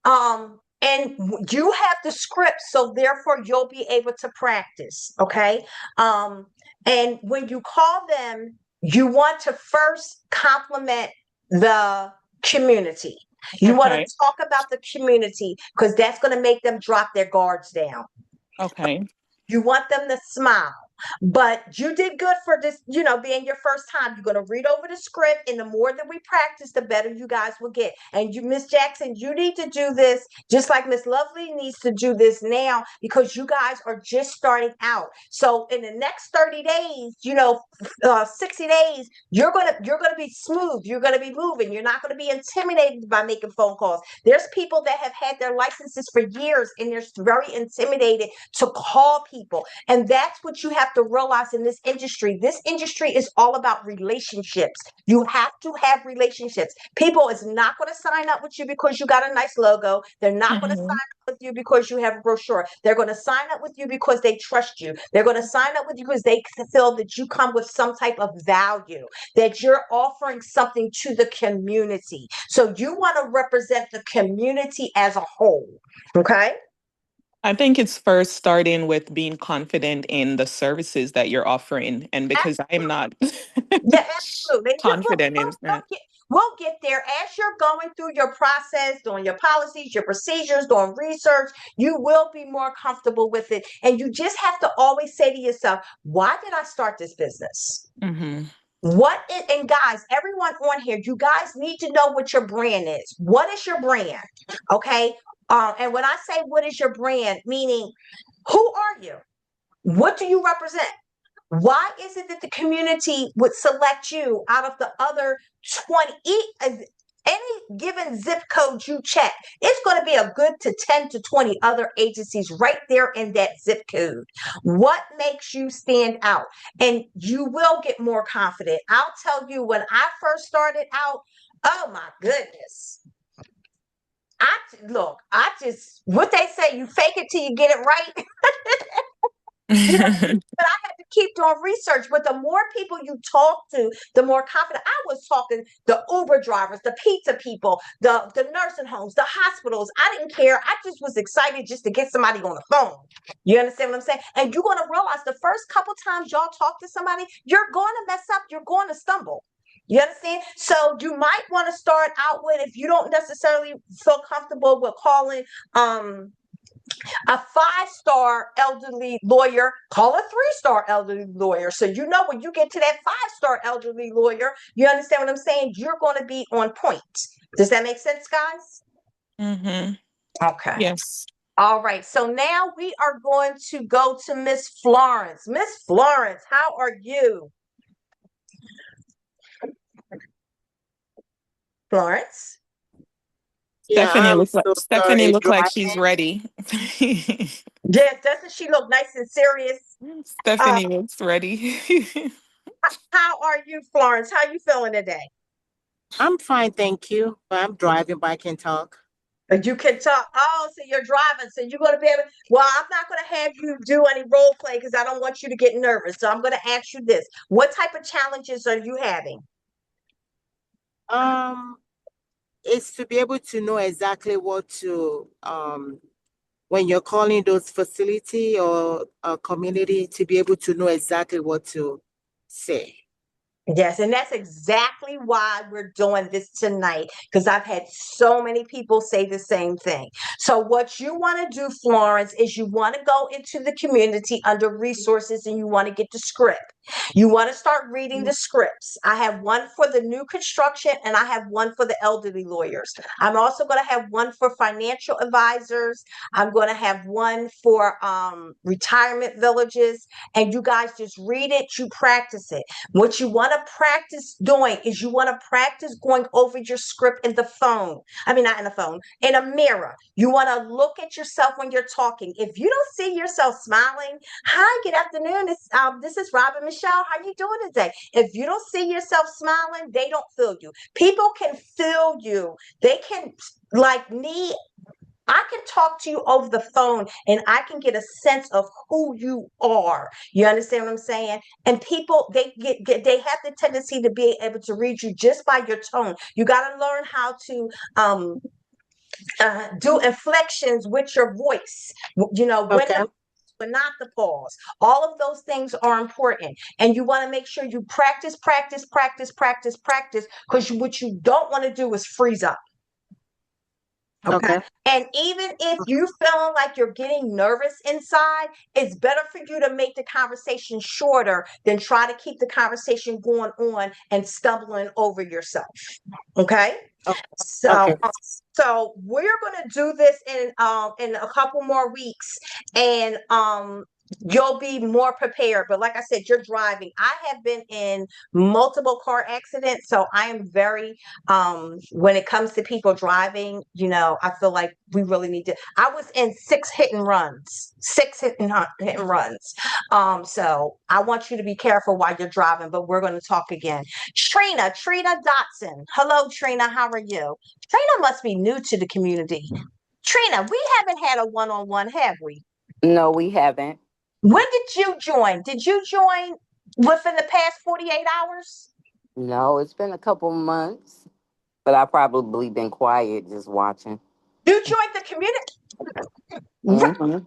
And you have the script, so therefore you'll be able to practice. Okay. And when you call them, you want to first compliment the community. You want Okay. to talk about the community because that's going to make them drop their guards down. Okay. You want them to smile. But you did good for this, being your first time. You're going to read over the script, and the more that we practice, the better you guys will get. And you, Miss Jackson, you need to do this just like Miss Lovely needs to do this now because you guys are just starting out. So in the next 30 days, 60 days, you're gonna be smooth. You're gonna be moving. You're not gonna be intimidated by making phone calls. There's people that have had their licenses for years, and they're very intimidated to call people. And that's what you have to realize in this industry. This industry is all about relationships. You have to have relationships. People is not going to sign up with you because you got a nice logo. They're not going to sign Mhm. up with you because you have a brochure. They're going to sign up with you because they trust you. They're going to sign up with you because they feel that you come with some type of value, that you're offering something to the community. So you want to represent the community as a whole. Okay. I think it's first starting with being confident in the services that you're offering. And because I'm not Yeah, absolutely. confident in that. We'll get there as you're going through your process, doing your policies, your procedures, doing research. You will be more comfortable with it. And you just have to always say to yourself, why did I start this business? Hmm. And guys, everyone on here, you guys need to know what your brand is. What is your brand? Okay. And when I say what is your brand, meaning who are you? What do you represent? Why is it that the community would select you out of the other 20? Any given zip code you check, it's going to be a good to 10 to 20 other agencies right there in that zip code. What makes you stand out? And you will get more confident. I'll tell you, when I first started out, oh my goodness. What they say, you fake it till you get it right. You know, but I had to keep doing research. But the more people you talk to, the more confident. I was talking the Uber drivers, the pizza people, the nursing homes, the hospitals. I didn't care. I just was excited just to get somebody on the phone. You understand what I'm saying? And you're going to realize the first couple times y'all talk to somebody, you're going to mess up. You're going to stumble. You understand? So you might want to start out with, if you don't necessarily feel comfortable with calling a 5-star elderly lawyer, call a 3-star elderly lawyer. So you know when you get to that 5-star elderly lawyer, you understand what I'm saying? You're going to be on point. Does that make sense, guys? Mm-hmm. Okay. Yes. All right. So now we are going to go to Miss Florence. Miss Florence, how are you? Florence? Yeah, Stephanie I'm looks like so Stephanie sorry, look like she's driving. ready. Yes, doesn't she look nice and serious? Uh, Stephanie looks ready. how are you, Florence? How are you feeling today? I'm fine, thank you. But I'm driving, but I can talk. You can talk. Oh, so you're driving. So you're going to be able. Well, I'm not going to have you do any role play because I don't want you to get nervous. So I'm going to ask you this: what type of challenges are you having? Um, it's to be able to know exactly what to when you're calling those facility or a community, to be able to know exactly what to say. Yes, and that's exactly why we're doing this tonight, because I've had so many people say the same thing. So, what you want to do, Florence, is you want to go into the community under resources and you want to get the script. You want to start reading the scripts. I have one for the new construction and I have one for the elderly lawyers. I'm also going to have one for financial advisors. I'm going to have one for retirement villages. And you guys just read it, you practice it. What you want to practice doing is you want to practice going over your script in the phone. I mean, not in the phone, in a mirror. You want to look at yourself when you're talking. If you don't see yourself smiling, hi, good afternoon. This is Robin Michele. How you doing today? If you don't see yourself smiling, they don't feel you. People can feel you. They can, like me, I can talk to you over the phone and I can get a sense of who you are. You understand what I'm saying? And people, they have the tendency to be able to read you just by your tone. You got to learn how to do inflections with your voice. You know, when Okay. but not the pause. All of those things are important. And you want to make sure you practice, practice, practice, practice, practice, because what you don't want to do is freeze up. Okay. Okay. And even if you feeling like you're getting nervous inside, it's better for you to make the conversation shorter than try to keep the conversation going on and stumbling over yourself. Okay. Oh, So, okay. so we're gonna do this in a couple more weeks, and you'll be more prepared. But like I said, you're driving. I have been in multiple car accidents, so I am very when it comes to people driving, you know, I feel like we really need to. I was in 6 hit and runs. So I want you to be careful while you're driving. But we're going to talk again. Trina Dotson. Hello, Trina. How are you? Trina must be new to the community. Trina, we haven't had a one-on-one, have we? No, we haven't. When did you join? Did you join within the past 48 hours? No, it's been a couple months, but I probably been quiet just watching. You joined the community? Hmm.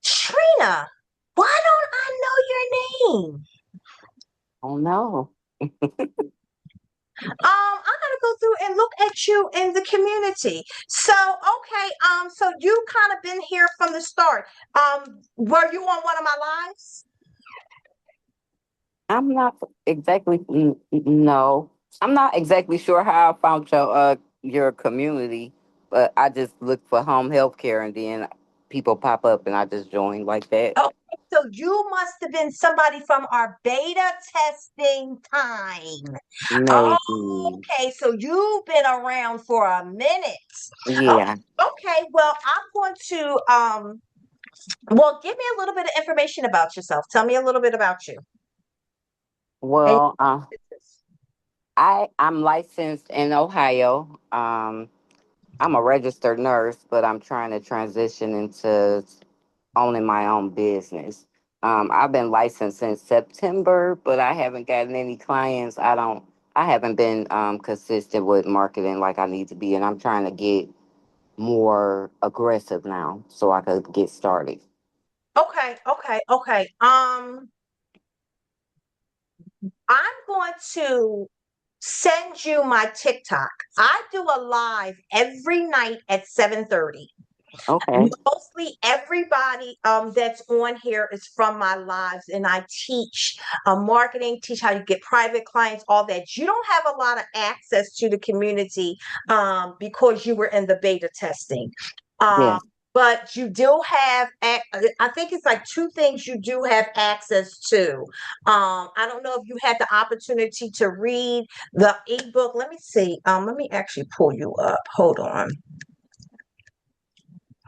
Trina, why don't I know your name? Oh no. I'm gonna go through and look at you in the community. So, okay, so you kind of been here from the start. Were you on one of my lives? I'm not exactly no. I'm not exactly sure how I found your community. but I just look for home health care and then people pop up and I just join like that. Okay, so you must have been somebody from our beta testing time. Maybe. Okay, so you've been around for a minute. Yeah. Okay, well, I'm going to well, give me a little bit of information about yourself. Tell me a little bit about you. And Well, I'm licensed in Ohio. I'm a registered nurse, but I'm trying to transition into owning my own business. I've been licensed since September, but I haven't gotten any clients. I haven't been consistent with marketing like I need to be, and I'm trying to get more aggressive now so I could get started. okay. I'm going to send you my TikTok. I do a live every night at 7:30. Okay. Mostly everybody that's on here is from my lives, and I teach marketing, teach how you get private clients, all that. You don't have a lot of access to the community because you were in the beta testing. Yeah. Um, but you do have, I think it's like two things you do have access to. I don't know if you had the opportunity to read the ebook. Let me see. Let me actually pull you up. Hold on.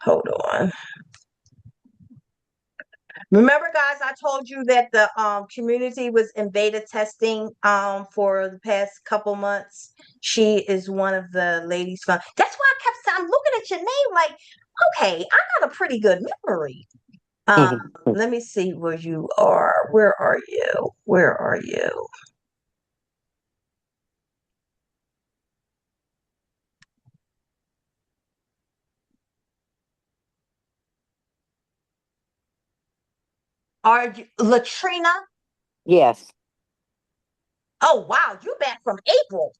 Hold on. Remember, guys, I told you that the community was in beta testing for the past couple months. She is one of the ladies from. That's why I kept saying, I'm looking at your name like, okay, I got a pretty good memory. Let me see where you are. Where are you? Where are you? Are you Latrina? Yes. Oh wow, you back from April.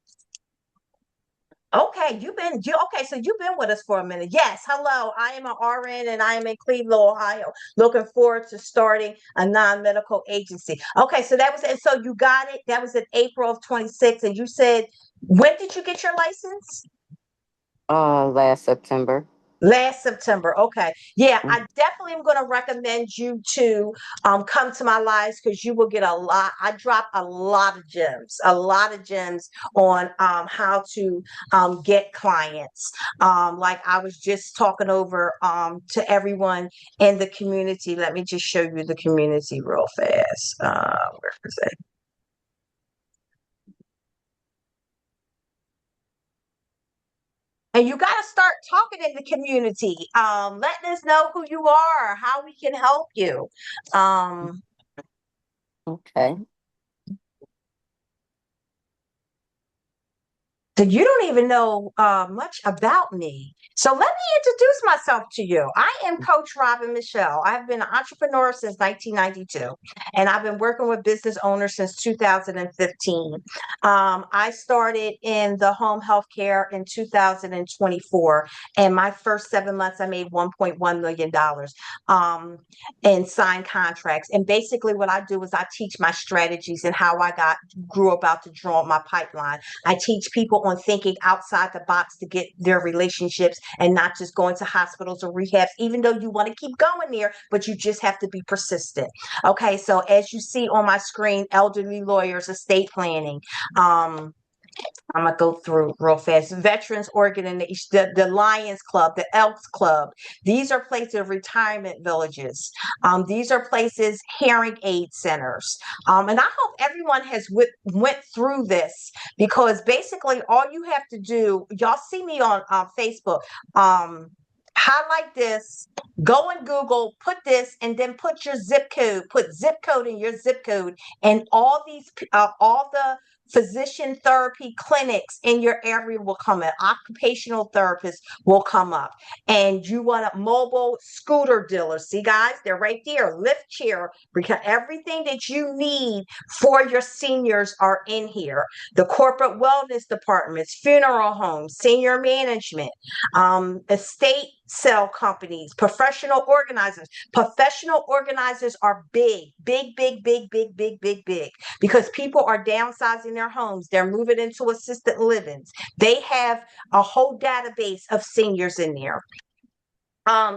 Okay, okay, so you've been with us for a minute. Yes, hello. I am an RN and I am in Cleveland, Ohio. Looking forward to starting a non-medical agency. Okay, so that was it. So you got it. That was in April of 26. And you said, when did you get your license? Last September. Last September. Okay. Yeah, Mm. I definitely am going to recommend you to come to my lives because you will get a lot. I drop a lot of gems on how to get clients. Like I was just talking over to everyone in the community. Let me just show you the community real fast. Where is it? And you got to start talking in the community, letting us know who you are, how we can help you. Um, Okay. So you don't even know much about me. So let me introduce myself to you. I am Coach Robin Michele. I've been an entrepreneur since 1992, and I've been working with business owners since 2015. I started in the home health care in 2024, and my first 7 months, I made $1.1 million in signed contracts. And basically, what I do is I teach my strategies and how I grew about to draw my pipeline. I teach people on thinking outside the box to get their relationships and not just going to hospitals or rehabs, even though you want to keep going there, but you just have to be persistent. Okay, so as you see on my screen, elderly lawyers, estate planning, I'm gonna go through real fast. Veterans organization, the Lions Club, the Elks Club. These are places, retirement villages. These are places, hearing aid centers. And I hope everyone has went through this because basically all you have to do, y'all see me on Facebook. Highlight this, go in Google, put this, and then put your zip code. Put zip code in your zip code, and all the physician therapy clinics in your area will come up. Occupational therapists will come up. And you want a mobile scooter dealer. See, guys, they're right there. Lift chair, because everything that you need for your seniors are in here. The corporate wellness departments, funeral homes, senior management, estate sale companies, professional organizers. Professional organizers are big because people are downsizing their homes. They're moving into assisted livings. They have a whole database of seniors in there.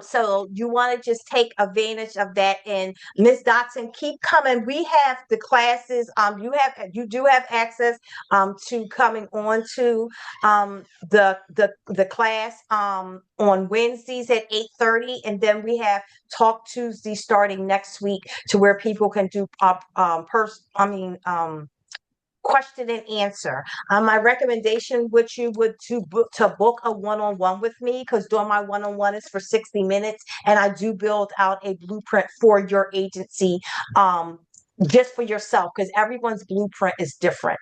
So you want to just take advantage of that. And Ms. Dotson, keep coming. We have the classes. You do have access to coming on to the class on Wednesdays at 8:30, and then we have Talk Tuesday starting next week to where people can do question and answer. My recommendation with you would to book a one-on-one with me, because doing my one-on-one is for 60 minutes, and I do build out a blueprint for your agency, just for yourself, because everyone's blueprint is different.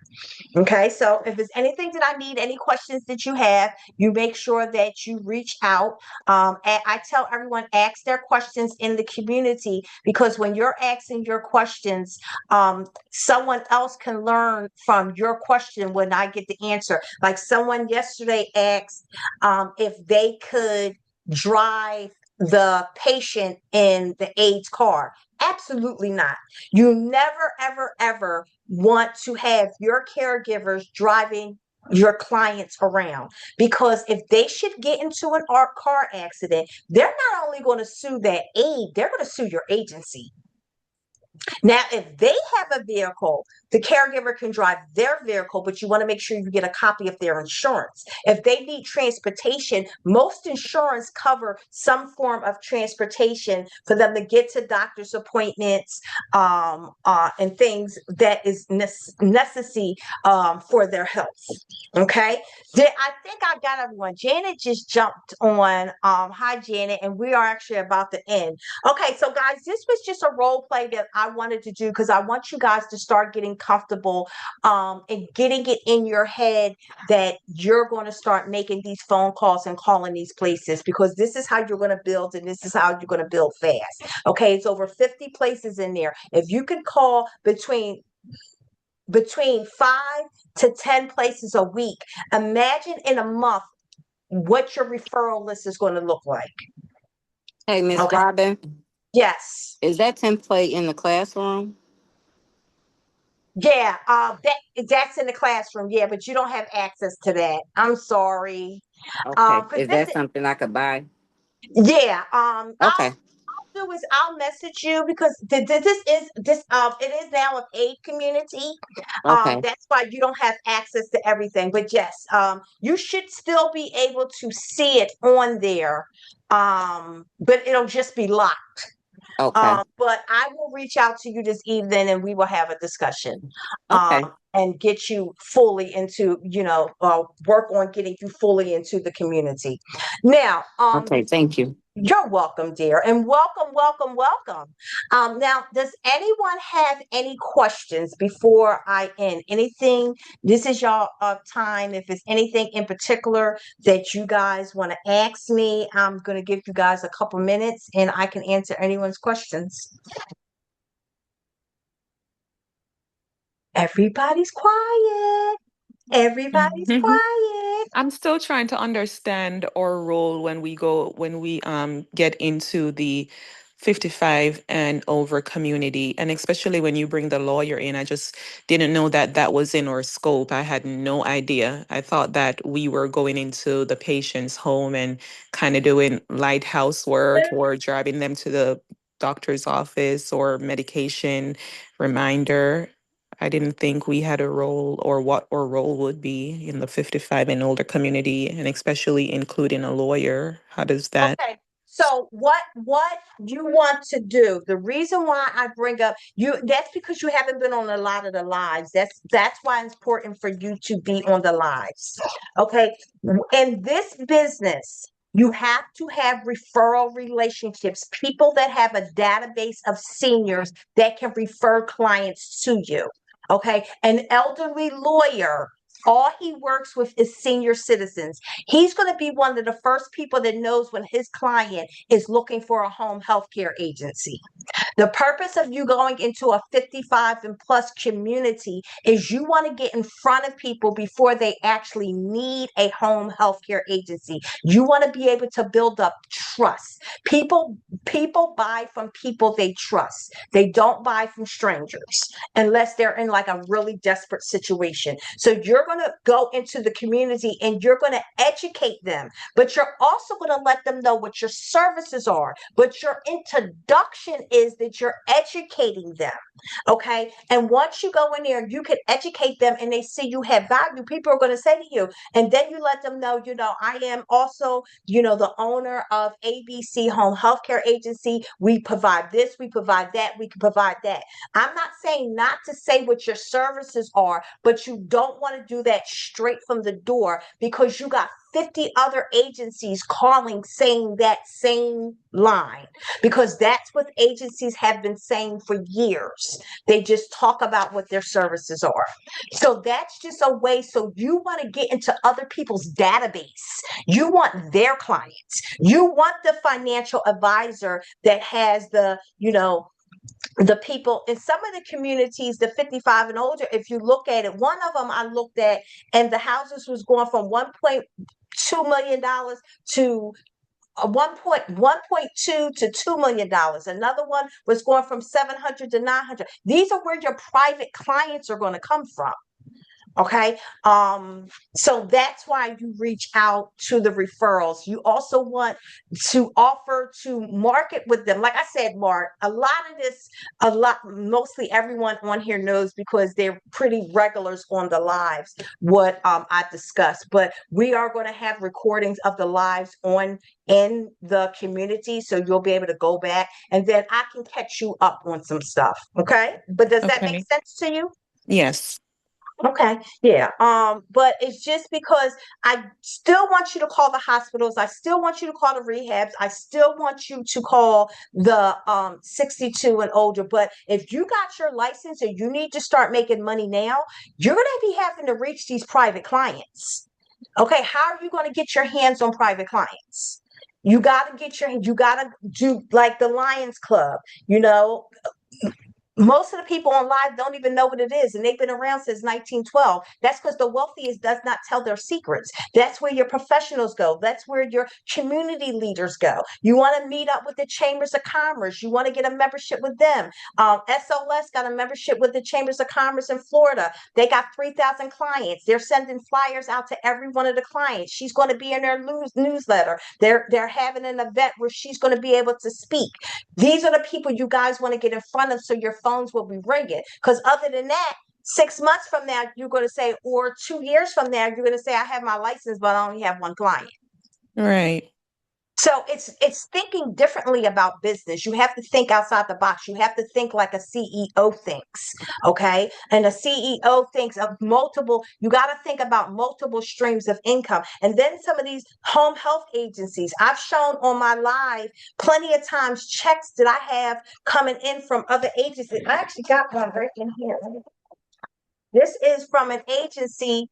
Okay, so if there's anything that I need, any questions that you have, you make sure that you reach out. And I tell everyone, ask their questions in the community, because when you're asking your questions, someone else can learn from your question when I get the answer. Like someone yesterday asked if they could drive the patient in the AIDS car. Absolutely not. You never, ever, ever want to have your caregivers driving your clients around, because if they should get into an car accident, they're not only going to sue that aid, they're going to sue your agency. Now, if they have a vehicle, the caregiver can drive their vehicle, but you want to make sure you get a copy of their insurance. If they need transportation, most insurance cover some form of transportation for them to get to doctor's appointments, and things that is necessary for their health. Okay. I think I got everyone. Janet just jumped on. Hi, Janet, and we are actually about to end. Okay, so guys, this was just a role play that I wanted to do, because I want you guys to start getting comfortable and getting it in your head that you're going to start making these phone calls and calling these places, because this is how you're going to build, and this is how you're going to build fast. Okay, it's over 50 places in there. If you could call between 5 to 10 places a week, imagine in a month what your referral list is going to look like. Hey, Miss Okay. Robin, Yes. is that template in the classroom? Yeah, that's in the classroom. Yeah, but you don't have access to that. I'm sorry. Okay. Because Is that something I could buy? yeah, Okay. do is I'll message you, because it is now a paid community. Okay. That's why you don't have access to everything. But yes, you should still be able to see it on there. But it'll just be locked. Okay. But I will reach out to you this evening, and we will have a discussion. Okay. And get you fully into, work on getting you fully into the community. Now, Okay. Thank you. you're welcome, dear, and welcome, welcome, welcome. Now, does anyone have any questions before I end? Anything? This is your time. If it's anything in particular that you guys want to ask me, I'm going to give you guys a couple minutes, and I can answer anyone's questions. Everybody's quiet. Everybody's quiet. I'm still trying to understand our role when we get into the 55 and over community, and especially when you bring the lawyer in. I just didn't know that that was in our scope. I had no idea. I thought that we were going into the patient's home and kind of doing light housework or driving them to the doctor's office or medication reminder. I didn't think we had a role, or what our role would be in the 55 and older community, and especially including a lawyer. How does that? Okay. So what you want to do, the reason why I bring up that's because you haven't been on a lot of the lives. That's why it's important for you to be on the lives. Okay. In this business, you have to have referral relationships, people that have a database of seniors that can refer clients to you. Okay. An elderly lawyer All he works with is senior citizens. He's going to be one of the first people that knows when his client is looking for a home health care agency. The purpose of you going into a 55 and plus community is you want to get in front of people before they actually need a home health care agency. You want to be able to build up trust. People buy from people they trust. They don't buy from strangers unless they're in like a really desperate situation. So you're going to go into the community and you're going to educate them, but you're also going to let them know what your services are. But your introduction is that you're educating them. Okay. And once you go in there, you can educate them and they see you have value. People are going to say to you, and then you let them know, I am also, the owner of ABC Home Healthcare Agency. We provide this, we provide that, we can provide that. I'm not saying not to say what your services are, but you don't want to do that straight from the door because you got 50 other agencies calling saying that same line, because that's what agencies have been saying for years. They just talk about what their services are. So that's just a way. So you want to get into other people's database. You want their clients. You want the financial advisor that has the people in some of the communities, the 55 and older. If you look at it, one of them I looked at, and the houses was going from $1.2 million to 1.2 to $2 million. Another one was going from 700 to 900. These are where your private clients are going to come from. Okay. So that's why you reach out to the referrals. You also want to offer to market with them. Like I said, Mark, mostly everyone on here knows because they're pretty regulars on the lives, what I discussed. But we are going to have recordings of the lives in the community. So you'll be able to go back and then I can catch you up on some stuff. Okay. But does that make sense to you? Yes. Okay, yeah. But it's just because I still want you to call the hospitals. I still want you to call the rehabs. I still want you to call the 62 and older. But if you got your license and you need to start making money now, you're going to be having to reach these private clients. Okay, how are you going to get your hands on private clients? You got to do like the Lions Club, Most of the people on live don't even know what it is, and they've been around since 1912. That's because the wealthiest does not tell their secrets. That's where your professionals go. That's where your community leaders go. You want to meet up with the chambers of commerce. You want to get a membership with them. SOS got a membership with the chambers of commerce in Florida. They got 3,000 clients. They're sending flyers out to every one of the clients. She's going to be in their newsletter. They're having an event where she's going to be able to speak. These are the people you guys want to get in front of so your phones will be ringing. Because other than that, 6 months from now, you're going to say, or 2 years from now, you're going to say, I have my license, but I only have one client. Right. So it's thinking differently about business. You have to think outside the box. You have to think like a CEO thinks, okay? And a CEO thinks of you got to think about multiple streams of income. And then some of these home health agencies, I've shown on my live plenty of times checks that I have coming in from other agencies. I actually got one right in here. This is from an agency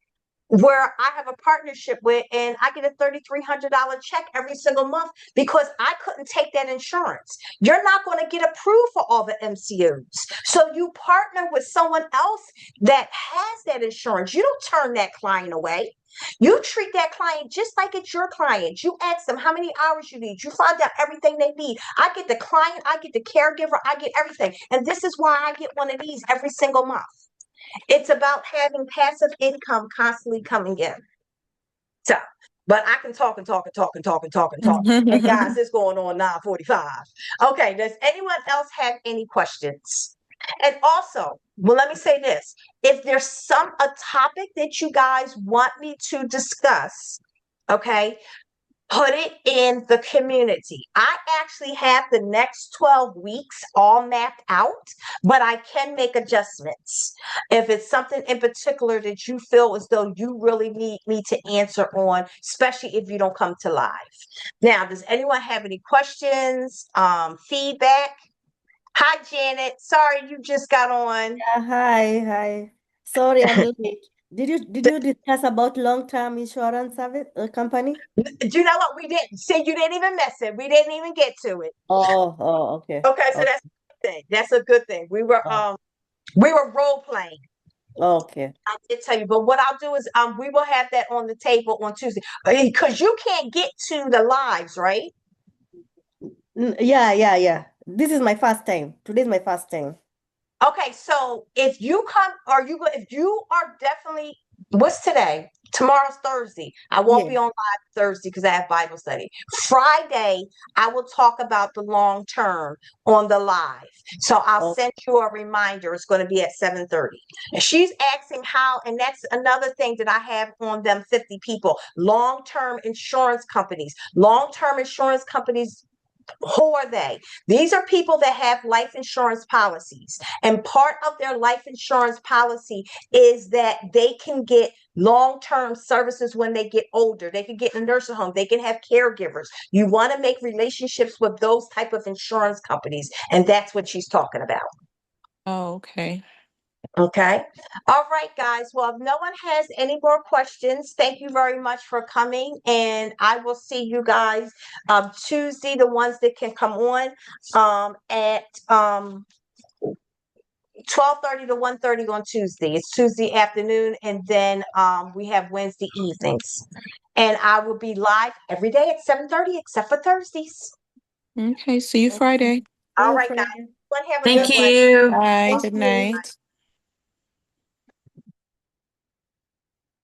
where I have a partnership with, and I get a $3,300 check every single month because I couldn't take that insurance. You're not going to get approved for all the MCOs. So you partner with someone else that has that insurance. You don't turn that client away. You treat that client just like it's your client. You ask them how many hours you need. You find out everything they need. I get the client, I get the caregiver, I get everything. And this is why I get one of these every single month. It's about having passive income constantly coming in. So, but I can talk and talk and talk and talk and talk and talk. And guys, it's going on 9:45. Okay, does anyone else have any questions? And also, well, let me say this. If there's a topic that you guys want me to discuss, okay, put it in the community. I actually have the next 12 weeks all mapped out, but I can make adjustments. If it's something in particular that you feel as though you really need me to answer on, especially if you don't come to live. Now, does anyone have any questions, feedback? Hi, Janet. Sorry you just got on. Yeah, hi. Sorry, I'm late. Did you discuss about long-term insurance service company? Do you know what we didn't? See, you didn't even mess it. We didn't even get to it. Okay. Okay, so that's a good thing. That's a good thing. We were role playing. Okay. I did tell you, but what I'll do is we will have that on the table on Tuesday because you can't get to the lives, right? Yeah. This is my first time. Today's my first time. Okay, so if you come, if you are definitely, what's today? Tomorrow's Thursday. I won't be Yes. on live Thursday because I have Bible study. Friday, I will talk about the long term on the live. So I'll Oh, send you a reminder. It's going to be at 7:30. And she's asking how, and that's another thing that I have on them 50 people. Long-term insurance companies. Long-term insurance companies, who are they? These are people that have life insurance policies. And part of their life insurance policy is that they can get long-term services when they get older. They can get in a nursing home. They can have caregivers. You want to make relationships with those type of insurance companies. And that's what she's talking about. Oh, okay. Okay. All right, guys. Well, if no one has any more questions, thank you very much for coming. And I will see you guys Tuesday, the ones that can come on at 12:30 to 1:30 on Tuesday. It's Tuesday afternoon, and then we have Wednesday evenings. And I will be live every day at 7:30 except for Thursdays. Okay, see you Friday. All oh, right, guys. Friday. Everyone have a Thank good one. you. Bye, Thank good you. night.